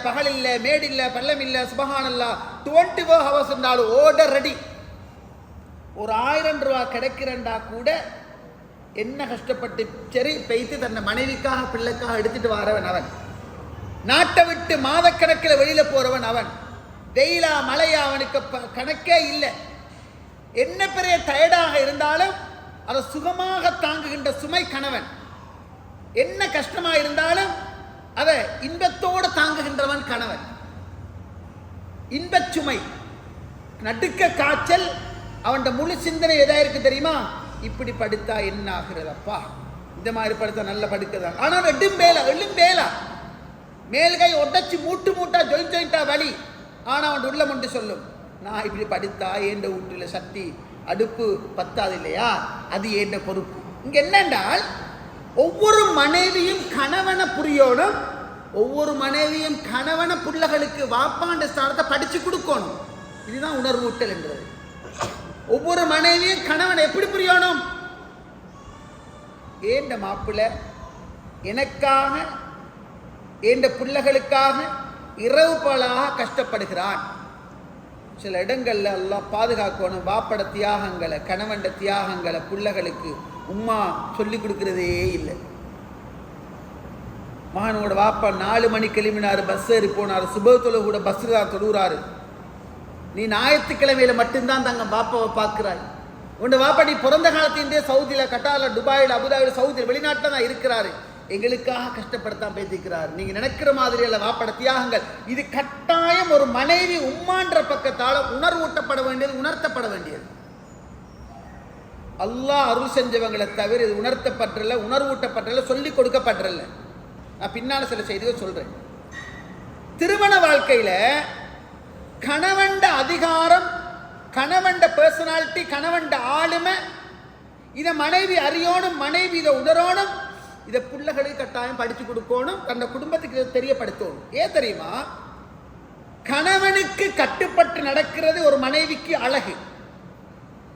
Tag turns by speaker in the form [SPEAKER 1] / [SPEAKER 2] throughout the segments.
[SPEAKER 1] பகல் இல்லை, மேடு இல்லை, பள்ளம் இல்லை, சுபஹானல்லாஹ் 24 hours இருந்தாலும் ஓட ரெடி. ஒரு 1000 ரூபாய் கிடைக்கிறண்டா கூட என்ன கஷ்டப்பட்டு சரி பெய்து தன்னை மனைவிக்காக பிள்ளைக்காக எடுத்துட்டு வரவன் அவன். நாட்டை விட்டு மாதக்கணக்கில் வெளியில போறவன் அவன். வெயிலா மழையா அவனுக்கு கணக்கே இல்லை. என்ன பெரிய டயர்டாக இருந்தாலும் அதை சுகமாக தாங்குகின்ற சுமை கணவன். என்ன கஷ்டமா இருந்தாலும் அதை இன்பத்தோடு தாங்குகின்றவன் கணவன். இன்பச் சுமை, நடுக்க காய்ச்சல், அவன் முழு சிந்தனை எதா இருக்கு தெரியுமா? இப்படி படுத்தா என்ன ஆகுறதப்பா, இந்த மாதிரி படுத்தா நல்ல படுக்கதான். ஆனால் எள்ளும் வேலா மேல்கை உடச்சி மூட்டா ஜொயிண்டா வலி. ஆனால் அவன் உள்ளம் ஒன்று சொல்லும், நான் இப்படி படுத்தா ஏண்ட வீட்டுல சக்தி அடுப்பு பத்தாது இல்லையா, அது ஏண்ட பொறுப்பு. இங்க என்னென்றால் ஒவ்வொரு மனைவியும் கணவனை புரியணும். ஒவ்வொரு மனைவியும் கணவன பிள்ளைகளுக்கு வாப்பாண்ட ஸ்தானத்தை படிச்சு கொடுக்கணும். இதுதான் உணர்வூட்டல் என்றது. ஒவ்வொரு மனைவியும் கணவனை எப்படி புரியணும்? ஏண்ட மாப்பிள்ளை எனக்காக ஏண்ட பிள்ளைகளுக்காக இரவு பகலாக கஷ்டப்படுகிறான். சில இடங்கள்ல எல்லாம் பாதுகாக்கணும். வாப்பட தியாகங்களை, கணவன் தியாகங்களை பிள்ளைகளுக்கு உம்மா சொல்லி கொடுக்கிறதே இல்லை. மகனோட வாப்பா 4 மணிக்கு கிளம்பினாரு, பஸ் ஏறி போனாரு, சுபத்துல கூட பஸ்ல தான் தொழுகிறாரு. நீ ஞாயிற்றுக்கிழமையில மட்டும்தான் தங்க பாப்பாவை பார்க்கிறாய். உன்னை வாப்பா நீ பிறந்த காலத்திலே சவுதியில, கட்டார்ல, துபாயில், அபுதாபியில், சவுதியில், வெளிநாட்டில் தான் இருக்கிறாரு. எங்களுக்காக கஷ்டப்படுத்தான் பேசிக்கிறார். நீங்க நினைக்கிற மாதிரி அல்ல வாப்பட தியாகங்கள். இது கட்டாயம் ஒரு மனைவி உம்மான்ற பக்கத்தால உணர்வூட்டப்பட வேண்டியது, உணர்த்தப்பட வேண்டியது. அல்லாஹ் அருள் செஞ்சவங்களை தவிர இது உணர்த்தப்பட்டல, உணர்வூட்டப்பட்டல, சொல்லிக் கொடுக்கப்பட்டல. நான் பின்னால சில செய்திகள் சொல்றேன். திருமண வாழ்க்கையில கணவண்ட அதிகாரம், கணவண்ட பர்சனாலிட்டி, கணவண்ட ஆளுமை, இதை மனைவி அறியணும், மனைவி இதை உணரணும். இதை பிள்ளைகளுக்கு கட்டாயம் படிச்சு கொடுக்கணும், தன்னை குடும்பத்துக்கு தெரியப்படுத்தணும். ஏன் தெரியுமா? கணவனுக்கு கட்டுப்பட்டு நடக்கிறது ஒரு மனைவிக்கு அழகு.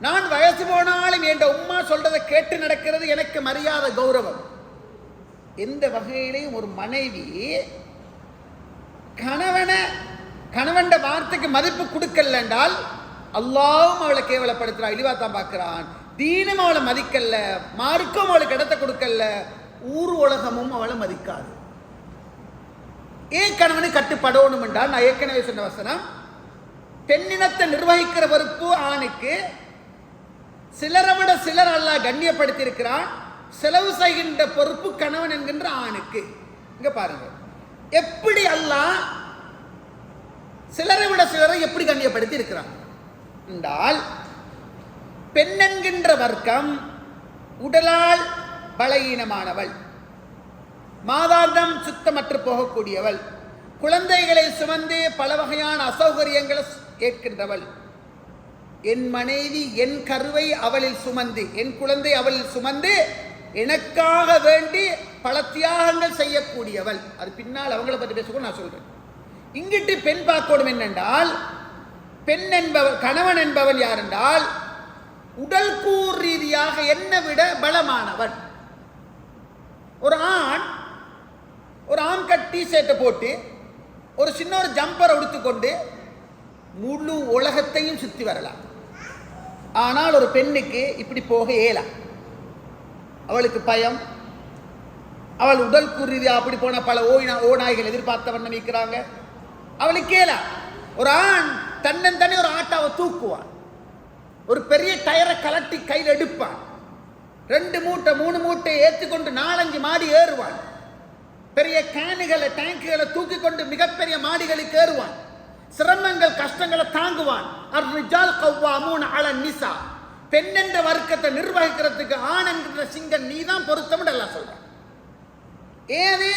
[SPEAKER 1] நான் வயசு போனாலும் என் உம்மா சொல்றதை கேட்டு நடக்கிறது எனக்கு மரியாதை, கௌரவம். எந்த வகையிலையும் ஒரு மனைவி கணவன் வார்த்தைக்கு மதிப்பு கொடுக்கல என்றால் அல்லாவும் அவளை கேவலப்படுத்துறா, இழிவாத்தான் பார்க்கிறான். தீனும் அவளை மதிக்கல, மார்க்கும் அவளுக்கு இடத்தை கொடுக்கல, ஊர் உலகமும் அவளை மதிக்காது. ஏன் கணவனை கட்டுப்படணும் என்றால், நான் ஏற்கனவே சொன்ன வசனம், பெண்ணினத்தை நிர்வகிக்கிற பொறுப்பு ஆணுக்கு. சிலரை விட சிலர் அல்லாஹ் கண்ணியப்படுத்தி இருக்கிறான். செலவு செய்கின்ற பொறுப்பு கணவன் என்கின்ற ஆணுக்கு. இங்க பாருங்க, எப்படி அல்லாஹ் சிலரை விட சிலரை எப்படி கண்ணியப்படுத்தி இருக்கிறான் என்றால், பெண் என்கின்ற வர்க்கம் உடலால் பலகீனமானவள், மாதாந்தம் சுத்தமற்று போகக்கூடியவள், குழந்தைகளை சுமந்து பல வகையான அசௌகரியங்களை ஏற்கின்றவள். என் மனைவி என் கருவை அவளில் சுமந்து, என் குழந்தை அவளில் சுமந்து எனக்காக வேண்டி பல தியாகங்கள் செய்யக்கூடியவள். அது பின்னால் அவங்களை பற்றி பேசக்கூட நான் சொல்றேன். இங்கிட்டு பெண் பார்க்கணும் என்னென்றால், பெண் என்பவன், கணவன் என்பவன் யார் என்றால் உடல் கூர் ரீதியாக என்னை விட பலமானவன். ஒரு ஆண் கட் டிஷர்ட்டை போட்டு ஒரு சின்ன ஒரு ஜம்பரை உடுத்துக்கொண்டு முழு உலகத்தையும் சுற்றி வரலாம். ஆனால் ஒரு பெண்ணுக்கு இப்படி போக இயலாம். அவளுக்கு பயம். அவள் உடல் கூறியது அப்படி போன பல ஓநாய்கள் எதிர்பார்த்த வண்ணம் இருக்கிறாங்க. அவளுக்கு கேளா. ஒரு ஆண் தன்னந்தனி ஒரு ஆட்டாவை தூக்குவான், ஒரு பெரிய டயரை கலட்டி கையில் எடுப்பான், 2 மூட்டை 3 மூட்டை ஏற்றுக்கொண்டு 4-5 மாடி ஏறுவான், பெரிய கேனுகளை டேங்குகளை தூக்கி கொண்டு மிகப்பெரிய மாடிகளுக்கு ஏறுவான், சிரமங்கள் கஷ்டங்களை தாங்குவான். பெண் என்ற வர்க்கத்தை நிர்வகிக்கிறதுக்கு ஆண் என்கிற சிங்கம் நீதான் பொருத்தம் எல்லாம் சொல்றான். ஏது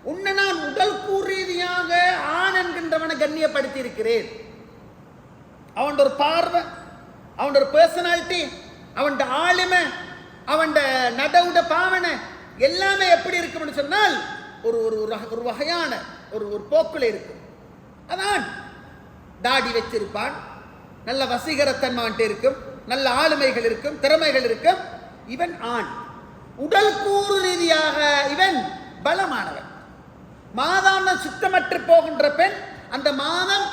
[SPEAKER 1] உன்னை நான் உடல் கூறீதியாக ஆண் என்கின்றவனை கண்ணியப்படுத்தி இருக்கிறேன். அவன் ஒரு பார்வை, அவன் ஒரு பர்சனாலிட்டி, அவன் ஆளுமை, அவன் நடவுட பாவனை எல்லாமே எப்படி இருக்கும்னு சொன்னால் ஒரு வகையான ஒரு போக்குல இருக்கும். அதான் தாடி வச்சிருப்பான், நல்ல வசீகரத்தன்மை இருக்கும், நல்ல ஆளுமைகள் இருக்கும், திறமைகள் இருக்கும். இவன் ஆண். உடல் கூறு ரீதியாக இவன் பலமானவன். மாதாந்தம் சுத்தமற்று போகின்ற பெண் அந்த மாதம்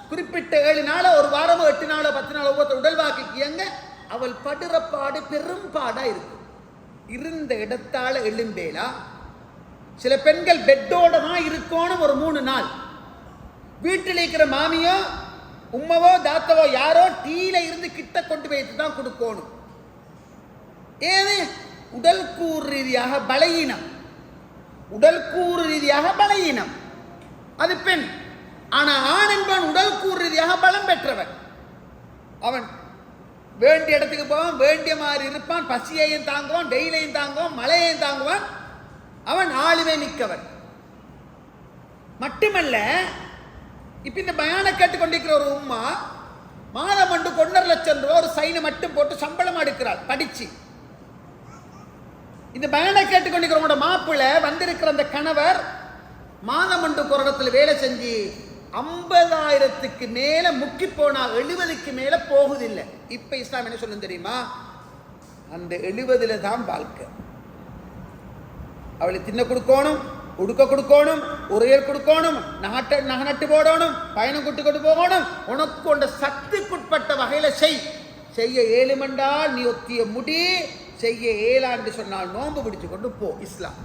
[SPEAKER 1] குறிப்பிட்ட 7 நாளோ ஒரு வாரமோ 8 நாளோ 10 நாளோ ஒவ்வொரு உடல் வாக்கு இயங்க அவள் படுற பாடு பெரும் பாடா இருக்கும். இருந்த இடத்தால எழும்பேலா. சில பெண்கள் பெட்டோட தான் இருக்கணும் ஒரு 3 நாள். வீட்டில் இருக்கிற மாமியோ உம்மவோ தாத்தவோ யாரோ டீல இருந்து கிட்ட கொண்டு போயிட்டு தான் கொடுக்கணும். ஏது உடல் கூறு ரீதியாக பலகீனம், உடல் கூறு ரீதியாக பலகீனம் அது பெண். ஆனா ஆண் என்பவன் உடல் கூறு ரீதியாக பலம் பெற்றவன். அவன் வேண்டிய இடத்துக்கு போவான், வேண்டிய மாதிரி இருப்பான், பசியையும் தாங்குவான், வெயிலையும் தாங்குவான், மழையையும் தாங்குவான். அவன் ஆளுமை மிக்கவன் மட்டுமல்ல. இப்ப இந்த பயான கேட்டுக்கொண்டிருக்கிற ஒரு உம்மா மாதம் 1.5 லட்சம் ரூபாய் ஒரு சைனை மட்டும் போட்டு சம்பளம் எடுக்கிறார் படிச்சு. இந்த பயான கேட்டுக்கொண்டிருக்கிற மாப்பிள்ளை வந்திருக்கிற அந்த கணவர் மாதம் ஒரு இடத்துல வேலை செஞ்சு 50,000க்கு மேல முக்கி போனா 70க்கு மேல போகுதில்லை. இப்ப இஸ்லாம் என்ன சொல்லும் தெரியுமா? அந்த 70ல தான் வாழ்க்கை. அவளை தின்ன கொடுக்கணும், உடுக்க கொடுக்கணும், உரையல் கொடுக்கணும், நகை நட்டு போடணும், பயணம் கூட்டு கொண்டு போகணும். உனக்கு உண்ட சக்திக்குட்பட்ட வகையில செய்ய ஏழுமென்றால் நீ ஒத்திய முடி, செய்ய ஏழாண்டு சொன்னால் நோன்பு பிடிச்சு கொண்டு போ. இஸ்லாம்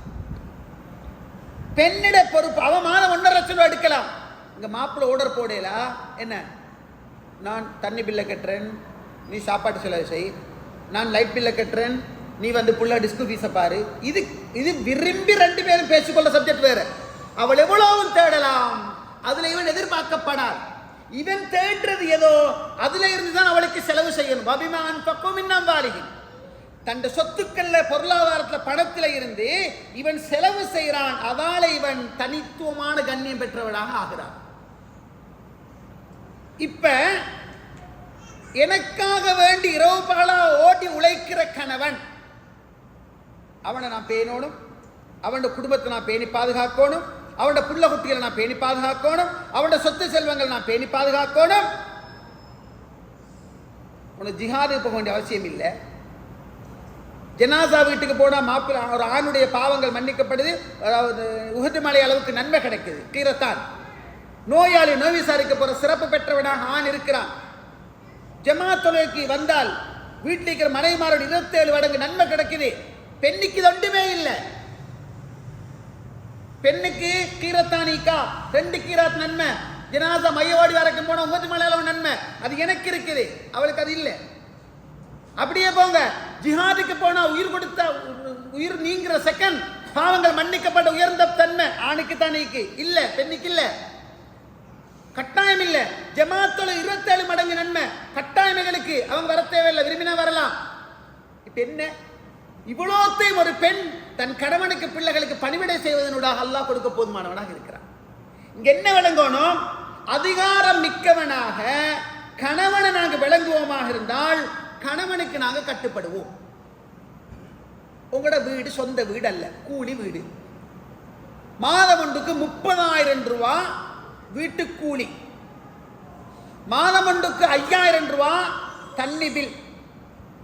[SPEAKER 1] பெண்ணிட பொறுப்பு. அவமானம் 1.5 லட்சம் ரூபாய் எடுக்கலாம். இங்க மாப்பிள்ளை ஓர்டர் போடலா என்ன, நான் தண்ணி பில்லை கட்டுறேன், நீ சாப்பாட்டு செலவு செய், நான் லைட் பில்லை கட்டுறேன், நீ வந்து புள்ள டிஸ்கு ஃபீஸை பாரு. இது இது விரும்பி 2 பேரும் பேசிக்கொள்ள சப்ஜெக்ட் வேற. அவள் எவ்வளவு தேடலாம், அதுல இவன் எதிர்பார்க்கப்படார். இவன் தேடுறது ஏதோ அதுல இருந்துதான் அவளுக்கு செலவு செய்யணும். அபிமான் பக்கம் இன்னும் வாலிகின் தன் சொத்துக்கள்ல பொருளாதாரத்துல பணத்துல இருந்து இவன் செலவு செய்கிறான். அதால இவன் தனித்துவமான கண்ணியம் பெற்றவனாக ஆகிறான். இப்ப எனக்காக வேண்டி இரவு பகலா ஓடி உழைக்கிற கணவன், அவனை நான் பேணணும், அவனோட குடும்பத்தை நான் பேணி பாதுகாக்கணும், அவனோட புள்ள குட்டிகளை நான் பேணி பாதுகாக்கணும், அவனோட சொத்து செல்வங்கள் நான் பேணி பாதுகாக்கணும். உனக்கு ஜிஹாது போக வேண்டிய அவசியம் இல்லை. ஜனாசா வீட்டுக்கு போனா மாப்பிள்ளை ஒரு ஆணுடைய பாவங்கள் மன்னிக்கப்படுது, அதாவது உஹது மலை அளவுக்கு நன்மை கிடைக்குது. கீரத்தான் நோயாளி நோய் விசாரிக்க போற சிறப்பு பெற்றவனாக ஆண் இருக்கிறான். ஜமாத் தொழுகைக்கு வந்தால் வீட்டில் இருக்கிற மனைவிமாரோட 27 மடங்கு நன்மை கிடைக்குது. பெண்ணுக்கு ஒன்றுமே இல்லை. பெண்ணுக்கு கீரத்தானிக்கா 2 கீராத் நன்மை. ஜனாசா மையவாடி வரைக்கும் போன உஹது மலை அளவு நன்மை அது எனக்கு இருக்குது, அவளுக்கு அது இல்லை. அப்படியே போங்க, ஜிஹாதுக்கு போனா உயிர் கொடுத்த உயிர் நீங்கிற செகண்ட் பாவங்கள் மன்னிக்கப்பட்ட உயர்ந்த தன்மை ஆணுக்கு தானேக்கு இல்ல, பெண்ணுக்கு இல்ல, கட்டாயம் இல்ல. ஜமாத்தோட 27 மடங்கு நன்மை கட்டாயமைகளுக்கு அவங்க வர தேவையில்லை, விரும்பினா வரலாம். இப்ப என்ன இவ்வளோத்தையும் ஒரு பெண் தன் கணவனுக்கு பிள்ளைகளுக்கு பணிவிடை செய்வதனூடாக அல்லாஹ் கொடுக்க போதுமானவனாக இருக்கிறான். இங்க என்ன விளங்கணும்? அதிகாரம் மிக்கவனாக கணவனை நாங்கள் விளங்குவோமாக இருந்தால் கணவனுக்கு நாங்க கட்டுப்படுவோம். உங்களோட வீடு சொந்த வீடு அல்ல, கூலி வீடு. மாதம் ஒன்றுக்கு 30,000 ரூபாய் வீட்டு கூலி, மாதம் ஒன்றுக்கு 5,000 ரூபாய் தண்ணி பில்,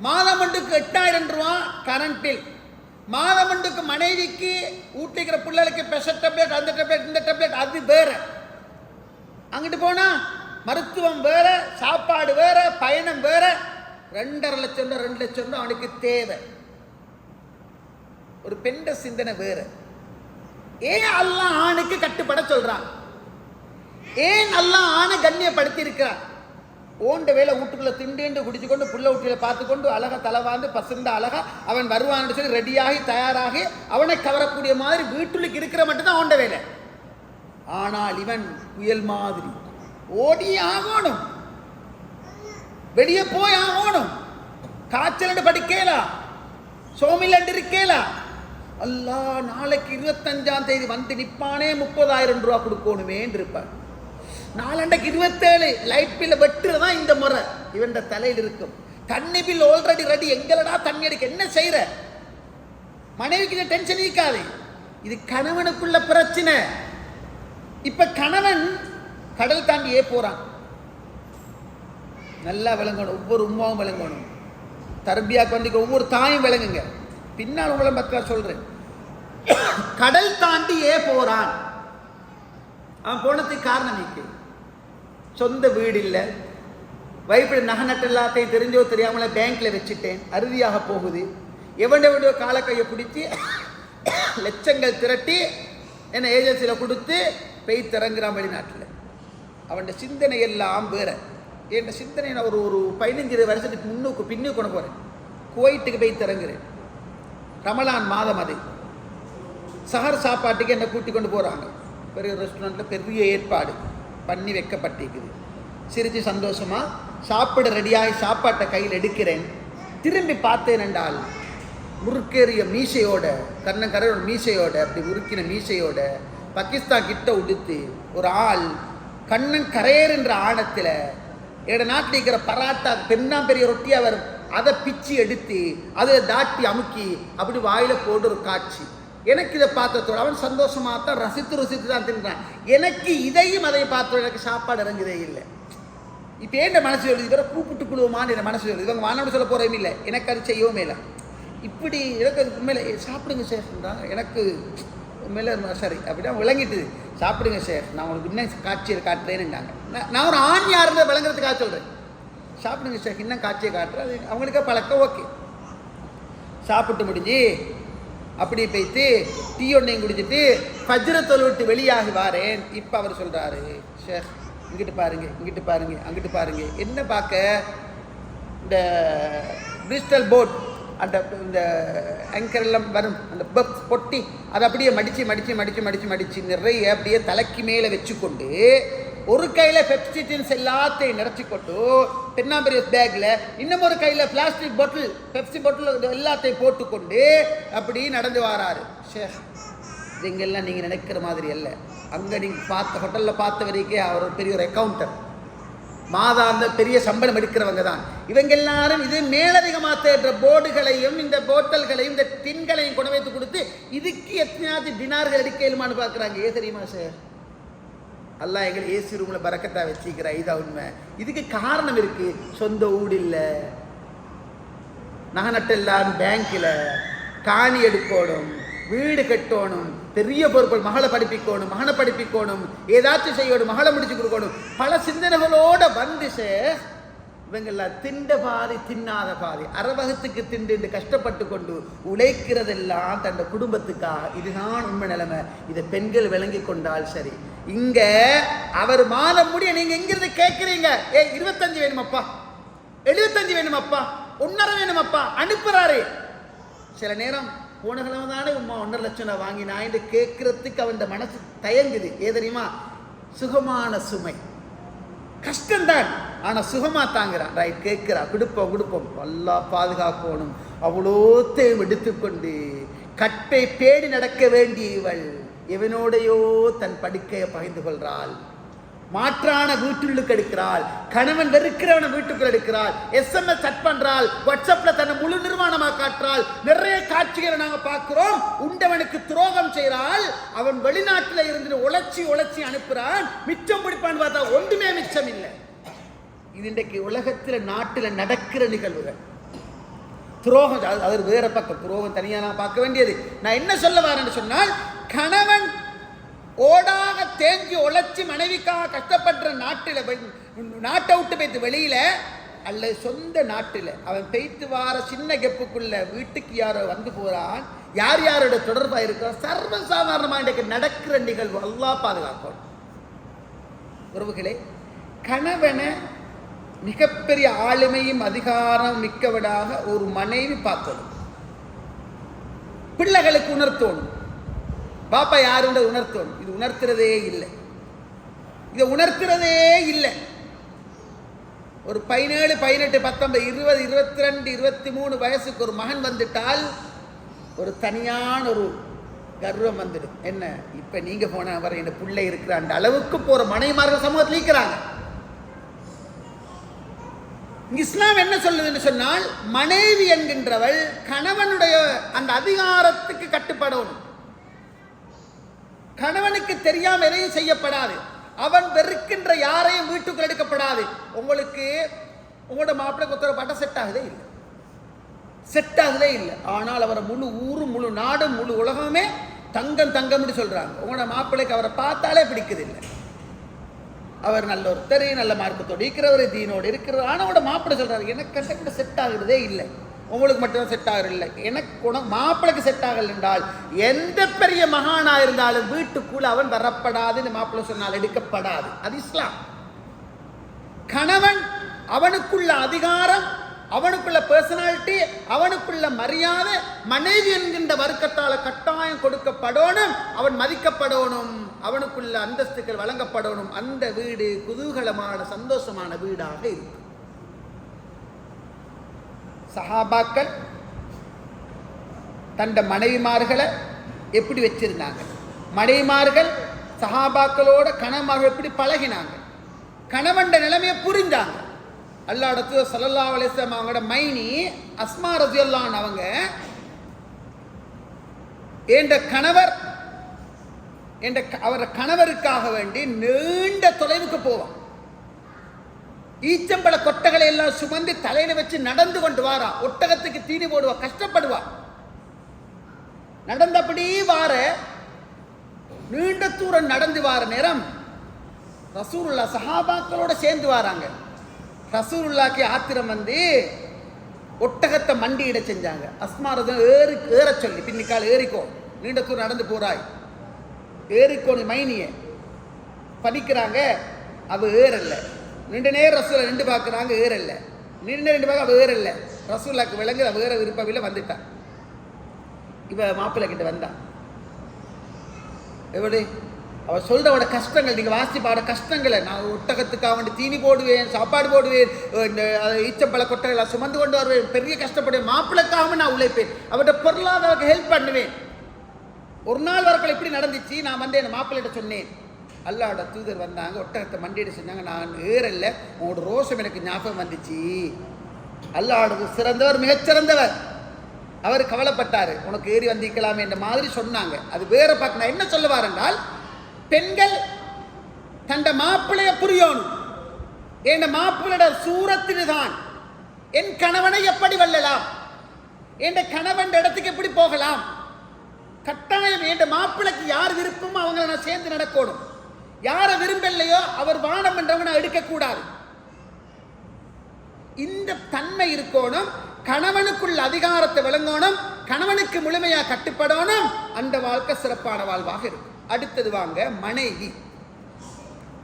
[SPEAKER 1] மாதம் ஒன்றுக்கு 8,000 ரூபாய் கரண்ட் பில், மாதம் ஒன்றுக்கு மனைவிக்கு ஊட்டிக்கிற பிள்ளைகளுக்கு பெஷர் டேப்லெட், அந்த டேப்லெட், இந்த டேப்லெட், அது வேற. அங்கிட்டு போனா மருத்துவம் வேற, சாப்பாடு வேற, பயணம் வேற. 2.5 லட்சம் 2 லட்சம் அவனுக்கு தேவை. ஒரு பெண்ட சிந்தனை வேற. ஏன் அல்லாஹ் ஆணுக்கு கட்டுப்பட சொல்றான்? ஏன் அல்லாஹ் ஆணை கண்ணியப்படுத்தி இருக்கிறான்? ஓண்ட வேலை வீட்டுக்குள்ள திண்டு குடிச்சு கொண்டு புள்ள ஊட்டியில பார்த்து கொண்டு அழகா தலைவாந்து பசுந்த அழகா அவன் வருவான்னு சொல்லி ரெடியாகி தயாராகி அவனை கவரக்கூடிய மாதிரி வீட்டுக்கு இருக்கிற மட்டும்தான் ஓண்ட வேலை. ஆனால் இவன் புயல் மாதிரி ஓடி ஆகணும், வெளியே போய் ஆகணும். காய்ச்சல் படிக்கலா, சோமில் இருக்கலா. அல்லா நாளைக்கு 25ஆம் தேதி வந்து நிப்பானே 30,000 ரூபாய் கொடுக்கணுமே இருப்பார். நாளண்டைக்கு 27 லைட் பில்ல வெட்டுறதான் இந்த முறை இவன் தலையில் இருக்கும். தண்ணி பில் ஆல்ரெடி ரெடி, எங்களடா தண்ணி எடுக்க என்ன செய்யற? மனைவிக்கு டென்ஷன் இருக்காது. இது கணவனுக்குள்ள பிரச்சனை. இப்ப கணவன் கடல் தாண்டியே போறான். நல்லா விளங்கணும், ஒவ்வொரு உமாவும் விளங்கணும். தர்பியாக்கு வந்து ஒவ்வொரு தாயும் விளங்குங்க. பின்னால் உங்களை பத்திர சொல்றேன். கடல் தாண்டியே போறான். அவன் போனதுக்கு காரணம் இருக்கு. சொந்த வீடு இல்லை, வைப்பு நகை நட்டு எல்லாத்தையும் தெரிஞ்சோ தெரியாமல பேங்க்ல வச்சுட்டேன், அறுதியாக போகுது. எவனோ காலக்கையை பிடிச்சி லட்சங்கள் திரட்டி என்ன ஏஜென்சியில் கொடுத்து பெய் திறங்குறான் வெளிநாட்டில். அவன் சிந்தனை எல்லாம் வேற. என் சிந்தனை நான் ஒரு 15 வருஷத்துக்கு பின்னுக்கு கொண்டு போகிறேன். குவைட்டுக்கு போய் திறங்குறேன். ரமலான் மாதம் அது. சஹர் சாப்பாட்டுக்கு என்னை கூட்டி கொண்டு போகிறாங்க. பெரிய ரெஸ்டாரண்ட்டில் பெரிய ஏற்பாடு பண்ணி வைக்கப்பட்டிருக்குது. சிரித்து சந்தோஷமாக சாப்பிட ரெடியாகி சாப்பாட்டை கையில் எடுக்கிறேன். திரும்பி பார்த்தேன் என்றால் முறுக்கேறிய மீசையோட, கண்ணங்கரையோட மீசையோட, அப்படி உருக்கின மீசையோட, பாகிஸ்தான் கிட்ட உடுத்து ஒரு ஆள் கண்ணன் கரையர் என்ற ஆழத்தில் என்னோட நாட்டில் இருக்கிற பராட்டா பெரிய ரொட்டியாக வரும், அதை பிச்சு எடுத்து அதை தாட்டி அமுக்கி அப்படி வாயில் போட்டு ஒரு காட்சி. எனக்கு இதை பார்த்ததோடு அவன் சந்தோஷமாக தான் ரசித்து தான் தின்றான். எனக்கு இதையும் அதை பார்த்தோம் எனக்கு சாப்பாடு இறங்குதே இல்லை. இப்போ ஏன் மனசு எழுதி இவரை கூப்பிட்டு குழுவமான்னு என் மனசு எழுதி இவங்க வானோடு சொல்ல போகிறேமே இல்லை, எனக்கு அது செய்யவும் இல்லை. இப்படி எனக்கு அதுக்கு உண்மையில சாப்பிடுங்க சேஃப்ன்றாங்க. எனக்கு உண்மையில சரி அப்படின்னா விளங்கிட்டு சாப்பிடுங்க சேஃப், நான் உங்களுக்கு இன்னும் காட்சியை காட்டுறேன்னுட்டாங்க. நான் ஒரு ஆண் யாருன்னு விளங்குறதுக்காக சொல்கிறேன். சாப்பிடுங்க சேஃப், இன்னும் காட்சியை காட்டுறேன். அது அவங்களுக்கே பழக்கம். ஓகே, சாப்பிட்டு முடிஞ்சு அப்படி போய்த்து டீ ஒன்றையும் குடிச்சிட்டு ஃபஜ்ர தொழுவிட்டு வெளியாகி வாரேன். இப்போ அவர் சொல்கிறாரு, ஷேக் இங்கிட்டு பாருங்க, இங்கிட்டு பாருங்க, அங்கிட்டு பாருங்க. என்ன பார்க்க? இந்த பிரிஸ்டல் போட், அந்த இந்த ஆங்கர் எல்லாம் வரும், அந்த பொட்டி அதை அப்படியே மடித்து நிறைய அப்படியே தலைக்கு மேலே வச்சுக்கொண்டு ஒரு கையில் பெப்சி டின்ஸ் எல்லாத்தையும் நிறச்சிக்கொண்டு பெண்ணாம்பரிய பேக்கில் இன்னும் ஒரு கையில் பிளாஸ்டிக் பாட்டில் பெப்சி பாட்டில் எல்லாத்தையும் போட்டுக்கொண்டு அப்படி நடந்து வராரு. ஷேக் இது இங்கெல்லாம் நீங்கள் நினைக்கிற மாதிரி அல்ல. அங்கே நீங்கள் பார்த்த ஹோட்டலில் பார்த்த வரைக்கும் அவர் ஒரு பெரிய ஒரு அக்கௌண்டர், மாதாந்த பெரிய சம்பளம் எடுக்கிறவங்க தான் இவங்க எல்லாரும். இது மேலதிகமாக தேடுற போர்டுகளையும் இந்த போட்டல்களையும் இந்த தின்களையும் கொண்டு வைத்து கொடுத்து இதுக்கு எத்தனையாவது டினார்கள் எடுக்க இயலுமான்னு பார்க்குறாங்க. ஏன் தெரியுமா சார்? அல்லாஹ் எங்களை ஏசி ரூமில் பறக்கத்தா வச்சுக்கிறா. இதான் உண்மை. இதுக்கு காரணம் இருக்கு. சொந்த ஊடு இல்லை, நகை நட்டு எல்லாரும் பேங்க்கில், காணி எடுக்கணும், வீடு கட்டணும், பெரிய பொறுப்பு, மகளை படிப்பிக்கணும், மகனை படிப்பிக்கணும், ஏதாச்சும் செய்யணும், மகளை முடிச்சு கொடுக்கணும், பல சிந்தனைகளோட வந்து இவங்கெல்லாம் திண்ட பாதி தின்னாத பாதி அறவகத்துக்கு திண்டு கஷ்டப்பட்டு கொண்டு உழைக்கிறதெல்லாம் தன் குடும்பத்துக்காக. இதுதான் உண்மை நிலைமை. இதை பெண்கள் விளங்கி கொண்டால் சரி. இங்க அவர் மாதம் முடிய நீங்க எங்கிருந்து கேட்குறீங்க, 25 வேணுமப்பா, 75 வேணுமப்பா, 1.5 வேணுமப்பா அனுப்புறாரு. சில நேரம் போன கிழமை தானே உமா 1.5 லட்சம் வாங்கி நான் என்று கேட்கறதுக்கு அவன் மனசு தயங்குது. தெரியுமா? சுகமான சுமை, கஷ்டம்தான், ஆனால் சுகமா தாங்கிறான். ரைட், கேட்கிறா, கொடுப்போம் நல்லா பாதுகாக்கணும். அவ்வளோத்தையும் எடுத்துக்கொண்டு கட்டை பேடி நடக்க வேண்டிய இவள் எவனோடையோ தன் படுக்கையை பகிர்ந்து கொள்றாள். மாற்றான வீட்டுள்ளுக்கு எடுக்கிறாள். கணவன் வெறுக்கிறவன வீட்டுக்குள் எடுக்கிறாள். SMS சட் பண்றாள். வாட்ஸ்அப்ல தன்னை முழு நிர்வாணமாக காட்டுறாள். நிறைய காட்சிகளை நாங்க பார்க்கிறோம். உண்டவனுக்கு துரோகம் செய்கிறாள். அவன் வெளிநாட்டில் இருந்து உழைச்சி அனுப்புறான். மிச்சம் பிடிப்பான்னு பார்த்தா ஒன்றுமே மிச்சம் இல்லை. இது இன்றைக்கு உலகத்தில் நாட்டில் நடக்கிற நிகழ்வுகள். துரோகம் அது வேற பக்கம், துரோகம் தனியாக நான் பார்க்க வேண்டியது. நான் என்ன சொல்ல வரேன்னு சொன்னால், கணவன் ஓடாக தேங்கி உழைச்சி மனைவிக்காக கஷ்டப்படுற நாட்டில் நாட்டை விட்டு போய்த்து வெளியில அல்ல சொந்த நாட்டில் அவன் பெய்த்து வார சின்ன கெப்புக்குள்ள வீட்டுக்கு யாரோ வந்து போறான், யாரோட தொடர்பாக இருக்கிற சர்வசாதாரணமாக இன்றைக்கு நடக்கிற நிகழ்வு. அல்லாஹ் பாதுகாக்கணும். உறவுகளே, கணவனை மிகப்பெரிய ஆளுமையும் அதிகாரம் மிக்கவனாக ஒரு மனைவி பார்த்தது. பிள்ளைகளுக்கு உணர்த்தோணும், பாப்பா யாருன்ற உணர்த்தோணும். இது உணர்த்துறதே இல்லை. இதை உணர்த்துறதே இல்லை. ஒரு 17, 18, 19, 20, 22, 23 வயசுக்கு ஒரு மகன் வந்துட்டால் ஒரு தனியான ஒரு கர்வம் வந்துடும். என்ன இப்ப நீங்க போன வர என்ன பிள்ளை இருக்கிற அந்த அளவுக்கு போற மனைவிமார்கள் சமூகத்தில் இருக்கிறாங்க. இஸ்லாம் என்ன சொல்லுதுன்னு சொன்னால், மனைவி என்கின்றவள் கணவனுடைய அந்த அதிகாரத்துக்கு கட்டுப்படணும். கணவனுக்கு தெரியாம எதையும் செய்யப்படாது. அவன் வெறுக்கின்ற யாரையும் வீட்டுக்குள் எடுக்கப்படாது. உங்களுக்கு உங்களோட மாப்பிள்ளை கொத்தர பாட்ட செட் ஆகுதே இல்லை. ஆனால் அவரை முழு ஊரும், முழு நாடும், முழு உலகமே தங்கம் தங்கம்னு சொல்றாங்க. உங்களோட மாப்பிள்ளைக்கு அவரை பார்த்தாலே பிடிக்குதில்லை. அவர் நல்ல ஒருத்தர், நல்ல மார்க்கத்தோடு இருக்கிறவர், தீனோடு இருக்கிறவர். ஆனால் அவட மாப்பிள்ளை சொல்றாரு, எனக்கு கட்ட செட் ஆகுறதே இல்லை, உங்களுக்கு மட்டும்தான் செட் ஆகுறது இல்லை, எனக்கு மாப்பிள்ளைக்கு செட் ஆகல என்றால் எந்த பெரிய மகானா இருந்தாலும் வீட்டுக்குள்ள அவன் வரப்படாதுன்னு மாப்பிள்ளை சொன்னால் எடுக்கப்படாது. அது இஸ்லாம். கணவன் அவனுக்குள்ள அதிகாரம், அவனுக்குள்ள பர்சனாலிட்டி, அவனுக்குள்ள மரியாதை மனைவி என்கின்ற வர்க்கத்தால் கட்டாயம் கொடுக்கப்படணும். அவன் மதிக்கப்படணும், அவனுக்குள்ள அந்தஸ்துகள் வழங்கப்படணும். அந்த வீடு குதூகலமான சந்தோஷமான வீடாக இருக்கும். சஹாபாக்கள் தண்ட மனைவிமார்களை எப்படி வச்சிருந்தாங்க, மனைவிமார்கள் சஹாபாக்களோட கணவன்மார்கள் எப்படி பழகினாங்க, கணவன் நிலைமையை புரிந்தாங்க. அல்லாஹ் ரசூல் ஸல்லல்லாஹு அலைஹி வஸல்லம் அவங்களோட மைனி அஸ்மா ரலியல்லாஹு அன்ஹா அவங்க, அவர கணவருக்காக வேண்டி நீண்ட தொலைவுக்கு போவான். ஈச்சம்பழ கொட்டைகளை எல்லாம் சுமந்து தலையில வச்சு நடந்து கொண்டு வாரா. ஒட்டகத்துக்கு தீனி போடுவா, கஷ்டப்படுவா. நடந்தபடி வார, நீண்ட தூரம் நடந்து வார நேரம் ரசூலுல்லாஹ் சஹாபாக்களோட சேர்ந்து வாராங்க. ரசூலுல்லாஹ்க்கு ஆத்திரம் வந்து ஒட்டகத்தை மண்டியிட செஞ்சாங்க. அஸ்மா ரலியல்லாஹு ஏற சொல்லி, பின்னிக்கால் ஏறிக்கோ, நீண்ட தூரம் நடந்து போறாய், ஏறிக்கோ நீ மைனிய படிக்கிறாங்க. அவ ஏறல. நீண்ட நேரம் ரசூலை நின்று பார்க்குறாங்க, ஏறல. நீண்ட ரெண்டு பார்க்க அவ ஏறல. ரசூலுல்லாஹ்க்கு விளங்கு அவ ஏற விருப்பமில்லை, வந்துட்டான். இவ மாப்பிள்ளை கிட்ட வந்தான். எப்படி அவ சொல்றவோட கஷ்டங்கள், நீங்க வாசி பாட கஷ்டங்களை, நான் ஒட்டகத்துக்காக வேண்டி தீனி போடுவேன், சாப்பாடு போடுவேன், இந்த ஈச்சம்பழ கொட்டைகளை சுமந்து கொண்டு வருவேன், பெரிய கஷ்டப்படுவேன், மாப்பிள்ளைக்காகவும் நான் உழைப்பேன், அவர்கிட்ட பொருளாதாரத்துக்கு ஹெல்ப் பண்ணுவேன். ஒரு நாள் வரக்கள் எப்படி நடந்துச்சு, நான் வந்து என் மாப்பிள்ளைகிட்ட சொன்னேன். அல்லாஹ்வோட தூதர் வந்தாங்க, ஒட்டகத்தை மண்டியிட செஞ்சாங்க. நான் ஏறல, உங்களோட ரோஷம் எனக்கு ஞாபகம் வந்துச்சு. அல்லாஹ்வோட சிறந்தவர், மிகச்சிறந்தவர், அவர் கவலைப்பட்டாரு, உனக்கு ஏறி வந்திக்கலாமே என்ற மாதிரி சொன்னாங்க. அது வேற பார்க்க நான் என்ன சொல்லுவார் என்றால், பெண்கள் தண்ட மாப்பிள்ளைய புரியணும். என் மாப்பிள்ளையோட சூரத்தின் தான் என் கணவனை எப்படி வெல்லலாம், என் கணவன் இடத்துக்கு எப்படி போகலாம், கட்டாயம் என் மாப்பிள்ளைக்கு யார் விருப்பமோ அவங்களை நான் சேர்ந்து நடக்கணும். யாரை விரும்பலையோ அவர் வானம் என்றவங்க நான் எடுக்கக்கூடாது. இந்த தன்மை இருக்கணும். கணவனுக்குள்ள அதிகாரத்தை விளங்கணும், கணவனுக்கு முழுமையா கட்டுப்படணும். அந்த வாழ்க்கை சிறப்பான வாழ்வாக இருக்கும். அடுத்தது வாங்க மனைவி.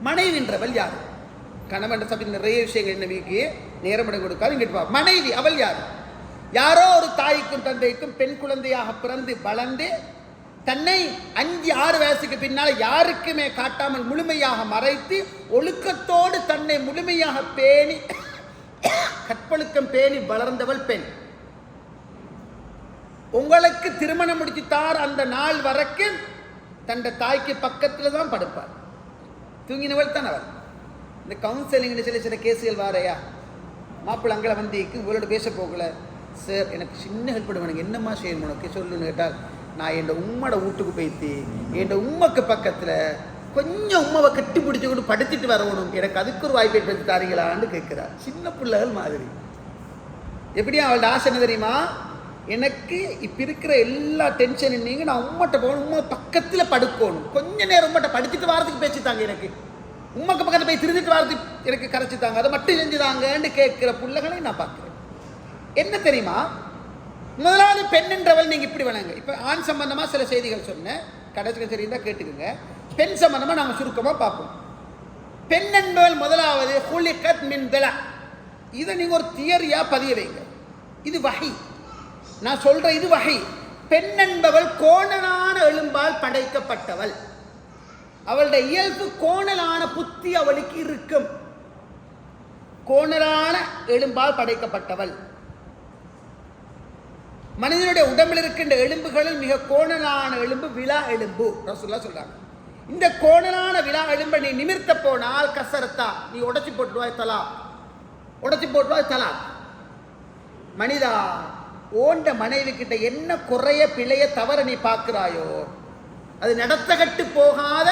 [SPEAKER 1] மனைவின்றவள் யார்? கணவன் சபை நிறைய விஷயங்கள் என்ன வீக்கு நேரமிடம் கொடுக்காது. இங்கிட்டு மனைவி அவள் யார்? யாரோ ஒரு தாய்க்கும் தந்தைக்கும் பெண் குழந்தையாக பிறந்து வளர்ந்து தன்னை 5-6 வயசுக்கு பின்னால் யாருக்குமே காட்டாமல் முழுமையாக மறைத்து ஒழுக்கத்தோடு தன்னை முழுமையாக பேணி கற்பொழுக்கம் பேணி வளர்ந்தவள் பெண். உங்களுக்கு திருமணம் முடிச்சுத்தார் அந்த நாள் வரைக்கும் தன் தாய்க்கு பக்கத்தில் தான் படுப்பார். தூங்கினவள் தான் அவள். இந்த கவுன்சிலிங்னு சொல்லி சில கேஸுகள் வாரையா, மாப்பிள்ளை அங்கே வந்திக்கு உங்களோட பேச போகல, சார் எனக்கு சின்ன ஹெல்ப் பண்ணுவேன், என்னம்மா செய்யணும் உனக்கு சொல்லுன்னு கேட்டால், நான் என் உம்மோட வீட்டுக்கு போய்த்து என் உம்மைக்கு பக்கத்தில் கொஞ்சம் உம்மாவை கட்டி பிடிச்சி கொண்டு படுத்திட்டு வரணும், எனக்கு அதுக்கு ஒரு வாய்ப்பை பெற்று தாரீங்களான்னு கேட்குறார். சின்ன பிள்ளைகள் மாதிரி. எப்படியும் அவளோட ஆசை என்ன தெரியுமா, எனக்கு இப்போ இருக்கிற எல்லா டென்ஷன் நீங்கள் நான் உம்மட்ட போகணும், உம்மா பக்கத்தில் படுக்கணும், கொஞ்ச நேரம் உம்மட்ட படுத்திட்டு வாரத்துக்கு பேச்சுத்தாங்க, எனக்கு உம்மாக்கு பக்கத்தில் போய் திருந்துட்டு வாரத்துக்கு எனக்கு கரைச்சித்தாங்க, அதை மட்டும் செஞ்சுதாங்கன்னு கேட்குற பிள்ளைகளை நான் பார்க்குறேன். என்ன தெரியுமா, முதலாவது பெண் என்றவள் நீங்கள் இப்படி வேணாங்க. இப்போ ஆண் சம்பந்தமாக சில செய்திகள் சொன்னேன், கடைசிகள் சரியிருந்தால் கேட்டுக்குங்க. பெண் சம்பந்தமாக நாங்கள் சுருக்கமாக பார்ப்போம். பெண் என்பவள் முதலாவது ஹுலிகத் மின் திலா. இதை நீங்கள் ஒரு தியரியாக பதிய வைங்க. இது வஹி, நான் சொல்கிறேன், இது வஹி. பெண் என்பவள் கோணலான எலும்பால் படைக்கப்பட்டவள். அவளுடைய இயல்பு கோணலான புத்தி அவளுக்கு இருக்கும். கோணலான எலும்பால் படைக்கப்பட்டவள். மனிதனுடைய உடம்பில் இருக்கின்ற எலும்புகளில் மிக கோணலான எலும்பு விலா எலும்பு. ரசூலுல்லாஹ் சொல்றாங்க, இந்த கோணலான விலா எலும்பை நீ நிமிர்த்த போனால் கசரத்தா, நீ உடைச்சி போட்டுருவாய் தலா, உடைச்சி போட்டுருவாய் தலா. மனிதா, ஓண்ட மனைவி கிட்ட என்ன குறைய பிழைய தவற நீ பார்க்கிறாயோ, அது நடத்த கட்டு போகாத,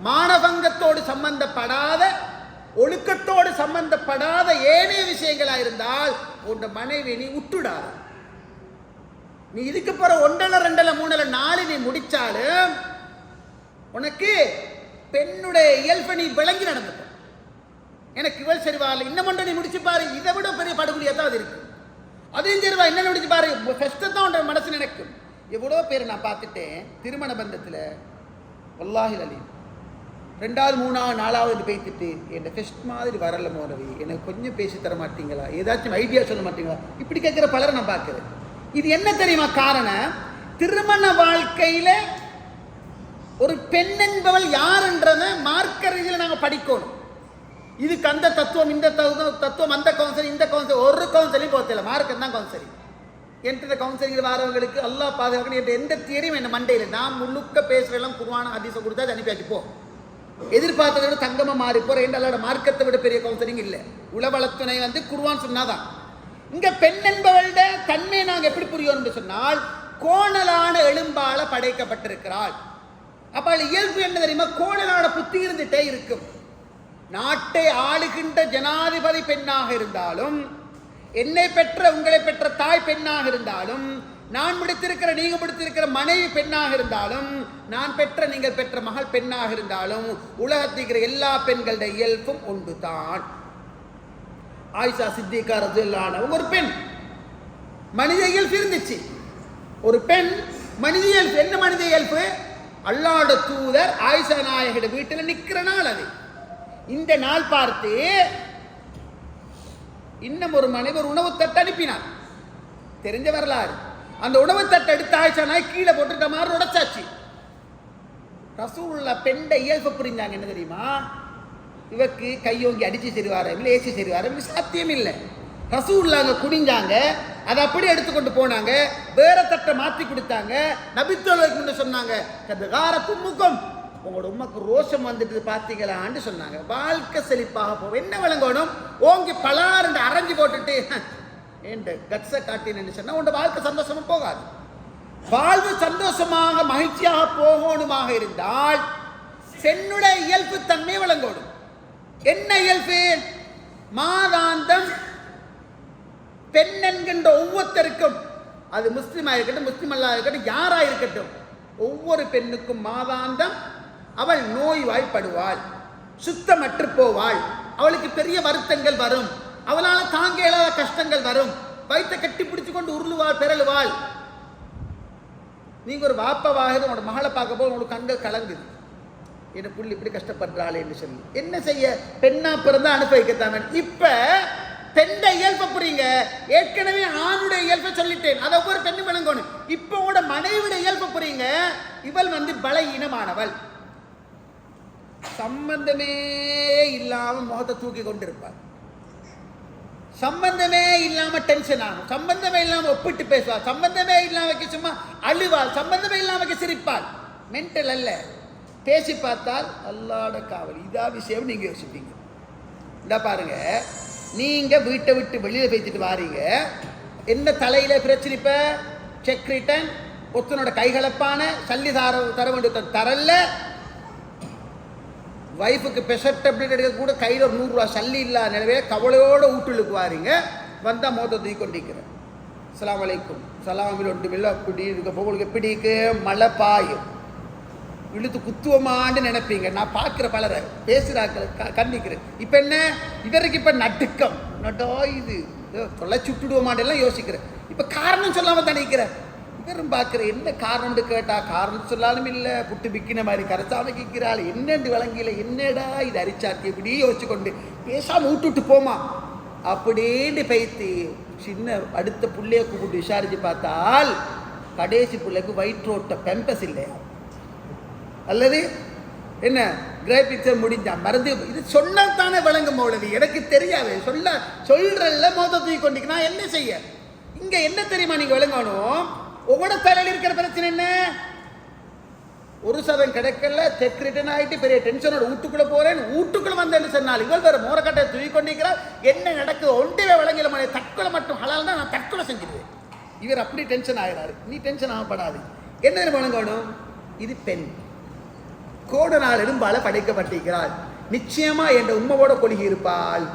[SPEAKER 1] மானபங்கத்தோடு சம்பந்தப்படாத, ஒழுக்கத்தோடு சம்பந்தப்படாத ஏனைய விஷயங்களா இருந்தால் உன் மனைவி நீ விட்டுடாத. நீ இதுக்கு போற 1 2 3 4 நீ முடிச்சாலும் உனக்கு பெண்ணுடைய இயல்பை நீ விளங்கி நடந்துட்ட. எனக்கு இவள் சரிவாள் இன்னும் ஒன்றை நீ முடிச்சு பாரு, இதை விட பெரிய படுகொலியா தான் அது இருக்கு. அதையும் சரிவா என்ன முடிச்சு பாரு, கஷ்டத்தான் உன் மனசு நினைக்கும். எவ்வளோ பேர் நான் பார்த்துட்டேன் திருமண பந்தத்தில் வல்லாஹி அலீம் 2வது 3வது 4வது பேசிட்டு என் ஃபெஸ்ட் மாதிரி வரல மோரவி, எனக்கு கொஞ்சம் பேசி தர மாட்டீங்களா, ஏதாச்சும் ஐடியா சொல்ல மாட்டீங்களா, இப்படி கேட்குற பலரை நான் பார்க்குறேன். இது என்ன தெரியுமா காரணம்? திருமண வாழ்க்கையில் ஒரு பெண் என்பவள் யார் என்றதை மார்க்க ரீதியில் நாங்கள் படிக்கணும். இதுக்கு அந்த தத்துவம் இந்த தத்துவம் அந்த கவுன்சிலிங் இந்த கவுன்சிலிங் ஒரு கவுன்சிலிங் போகல, மார்க்கம் தான் கவுன்சிலிங். என்கிட்ட கவுன்சிலிங் வரவங்களுக்கு அல்லாஹ் பாதுகாக்கணும் என்ற எந்த தியரியும் என்ன மண்டையில் நான் முழுக்க பேசுகிறெல்லாம் குர்ஆன் ஹதீஸை கொடுத்தா அனுப்பியாச்சு போ, எதிர்பார்த்ததை விட தங்கமாக மாறி போகிற என்ற அல்லாட மார்க்கத்தை விட பெரிய கவுன்சிலிங் இல்லை. உளவளத்துணை குர்ஆன் சொன்னாதான். இங்கே பெண் என்பவள்ட தன்மையை நாங்கள் எப்படி புரியணும்னு சொன்னால் கோணலான எலும்பால படைக்கப்பட்டிருக்கிறாள். அப்போ இயல்பு என்ன தெரியுமா, கோணலான புத்தி இருந்துட்டே இருக்கும். நாட்டை ஆளுகின்ற ஜனாதிபதி பெண்ணாக இருந்தாலும், என்னை பெற்ற உங்களை பெற்ற தாய் பெண்ணாக இருந்தாலும், நான் முடித்திருக்கிற நீங்க முடித்திருக்கிற மனைவி பெண்ணாக இருந்தாலும், நான் பெற்ற நீங்கள் பெற்ற மகள் பெண்ணாக இருந்தாலும், உலகத்திற்கிற எல்லா பெண்களுடைய இயல்பும் ஒன்று தான். ஆயிஷா சித்திகா ரலியல்லாஹு அன்ஹா ஒரு பெண், மனித இயல்பு இருந்துச்சு. ஒரு பெண் மனித இயல்பு. என்ன மனித இயல்பு? அல்லாஹ்வுடைய தூதர் ஆயிஷா நாயகியோட வீட்டில் நிற்கிற நாள் அது. இந்த நாள் பார்த்து இன்னும் ஒரு மனைவர் உணவு தட்டு அனுப்பினார், தெரிஞ்ச வரலாறு. அந்த உணவு தட்டை எடுத்து ஆயிஷா நாய் கீழே போட்டுட்ட மாதிரி உடைச்சாச்சு. ரசூலுல்லாஹ் பெண்ட இயல்பு புரிஞ்சாங்க. என்ன தெரியுமா, இவருக்கு கையோங்கி அடிச்சு சரிவாரம் இல்லை, ஏசி சரிவாரம் சாத்தியம் இல்லை. ரசூலுல்லாஹ் குடிஞ்சாங்க, அதை அப்படியே எடுத்துக்கொண்டு போனாங்க, வேற தட்டை மாற்றி கொடுத்தாங்க. நபித்தோழருக்கு முன்ன சொன்னாங்க, கதுகார தும்முக்கும், உங்களோட உமக்கு ரோஷம் வந்துட்டு பார்த்தீங்களான்னு சொன்னாங்க. வாழ்க்கை செழிப்பாக போகும். என்ன விளங்கணும், ஓங்கி பலாறு அரைஞ்சு போட்டுட்டு ஏன் கட்ஸை காட்டினு சொன்னா உங்களோட வாழ்க்கை சந்தோஷமா போகாது. வாழ்வு சந்தோஷமாக மகிழ்ச்சியாக போகணுமாக இருந்தால் பெண்ணுடைய இயல்பு தன்மை விளங்கணும். என்ன இயல்பு? மாதாந்தம் பெண் என்கின்ற ஒவ்வொருத்தருக்கும், அது முஸ்லிமாக இருக்கட்டும் முஸ்லிம் அல்லா இருக்கட்டும் யாராக இருக்கட்டும், ஒவ்வொரு பெண்ணுக்கும் மாதாந்தம் அவள் நோய்வாய்ப்படுவாள், சுத்தமற்று போவாள், அவளுக்கு பெரிய வருத்தங்கள் வரும், அவளால் தாங்க இயலாத கஷ்டங்கள் வரும், வயிற்றை கட்டி பிடிச்சு கொண்டு உருளுவாள் பெறலுவாள். நீங்க ஒரு வாப்பாவாக உங்களோட மகளை பார்க்க போது உங்களுக்கு கண்கள் கலங்குது, என் புள்ளி இப்படி கஷ்டப்படுறாள் என்று சொல்லி. என்ன செய்ய, பெண்ணா பிறந்தா அனுபவிக்கத்தாம. இப்ப பெண்ண இயல்பை புரியுங்க. ஏற்கனவே ஆணுடைய இயல்பை சொல்லிட்டேன், அதை ஒவ்வொரு பெண்ணும் விளங்கணும். இப்போ உங்களோட மனைவியுடைய இயல்பை புரியுங்க. இவள் பலகீனமானவள், சம்பந்தமே இல்லாம முகத்தை தூக்கி கொண்டிருப்பாள், சம்பந்தமே இல்லாம டென்ஷன் ஆகும், சம்பந்தமே இல்லாம ஒப்பிட்டு பேசுவாள், சம்பந்தமே இல்லாம சும்மா அழுவாள், சம்பந்தமே இல்லாம சிரிப்பாள். மென்டல் அல்ல. பேசி பார்த்தால் அல்லாட காவல். இதா விஷயம் நீங்க யோசிப்பீங்க. இந்த பாருங்க, நீங்க வீட்டை விட்டு வெளியில பேசிட்டு வாரீங்க, என்ன தலையில பிரச்சனை? இப்ப செக் ரிட்டன், ஒருத்தனோட கைகலப்பான சல்லி தர வேண்டிய தரல, வைஃபுக்கு பெஷர் டேப்லெட் எடுக்க கூட கையில் ஒரு 100 ரூபா சல்லி இல்லாத நிலவே கவலையோட வீட்டுக்கு வாரீங்க. வந்தால் மோத தூக்கி கொண்டிருக்கிறேன். அஸ்ஸலாமு அலைக்கும், சலாமில் ஒன்றுமில்லை, அப்படி இருக்க உங்களுக்கு எப்படி இருக்கு, மழை பாயும், இழுத்து குத்துவமான்னு நினைப்பீங்க. நான் பார்க்குற பலரை பேசுகிறாக்கள் கண்டிக்கிறேன். இப்போ என்ன, இவருக்கு இப்போ நடுக்கம், நட்டோ இது தொலை சுட்டுடுவோமாட்டெல்லாம் யோசிக்கிறேன். இப்போ காரணம் சொல்லாமல் தணிக்கிறேன். இவரும் பார்க்குறேன், என்ன காரணம்னு கேட்டால் காரணம் சொல்லாலும் இல்லை, புட்டு பிக்கின மாதிரி கரைச்சாம கேட்கிறாள், என்னென்று விளங்கில, என்னடா இது அரிச்சாத்தி இப்படி யோசிச்சு கொண்டு பேசாமல் விட்டுட்டு போமா அப்படின்னு பைத்து சின்ன அடுத்த பிள்ளைய கூப்பிட்டு விசாரிச்சு பார்த்தால் கடைசி பிள்ளைக்கு வயிற்றோட்ட பெம்பஸ் இல்லையா, அல்லது என்ன கிராபிக்சர் முடிஞ்சா மருந்து. இது சொன்னதானே விளங்கும் போது எனக்கு தெரியாது, சொல்றல்ல மோத தூக்கி கொண்டு நான் என்ன செய்ய. இங்க என்ன தெரியுமா நீங்க விளங்கணும், உங்களோட தலையில் இருக்கிற பிரச்சனை என்ன, ஒரு சதம் கிடைக்கல, செக் ரிட்டன் ஆகிட்டு பெரிய டென்ஷனோட வீட்டுக்குள்ள போறேன், வீட்டுக்குள்ள வந்தேன்னு சொன்னால் இவள் வேற மோரக்கட்டை தூக்கி கொண்டிருக்கிறார். என்ன நடக்குது ஒன்றே விளங்கல, மழை தற்கொலை மட்டும் ஹலால் தான், நான் தற்கொலை செஞ்சிடுவேன். இவர் அப்படி டென்ஷன் ஆகிறாரு. நீ டென்ஷன் ஆகப்படாது. என்ன விளங்கணும், இது பெண் கோடனால் எலும்பால படைக்கப்பட்டிருக்கிறாள். நிச்சயமா என்ற உண்மையோட கொள்கை இருப்பாள்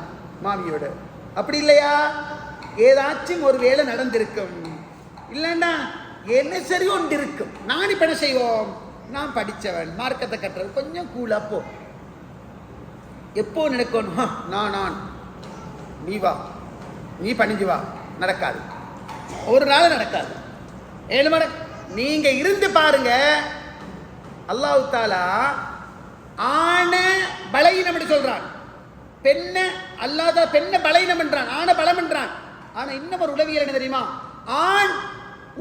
[SPEAKER 1] மாமியோட. அப்படி இல்லையா, ஏதாச்சும் ஒரு வேலை நடந்திருக்கும். இல்லைன்னா என்ன சரி ஒன்று இருக்கும். நான் இப்ப என்ன செய்வோம், நான் படித்தவன், மார்க்கத்தை கட்டுறது கொஞ்சம் கூலா போ. எப்போ நினைக்கணும், நான் நீ வா, நீ பணிஞ்சு வா, நடக்காது. ஒரு நாள் நடக்காது. 7 மணி நீங்க இருந்து பாருங்க. அல்லாஹ் தாலா ஆணை பலகீனம் என்று சொல்றான், பெண்ணை அல்லாத பெண்ணை பலகீனம் என்றான், ஆணை பலம் என்றான். ஆனா இன்னும் ஒரு உளவியல் என்ன தெரியுமா, ஆண்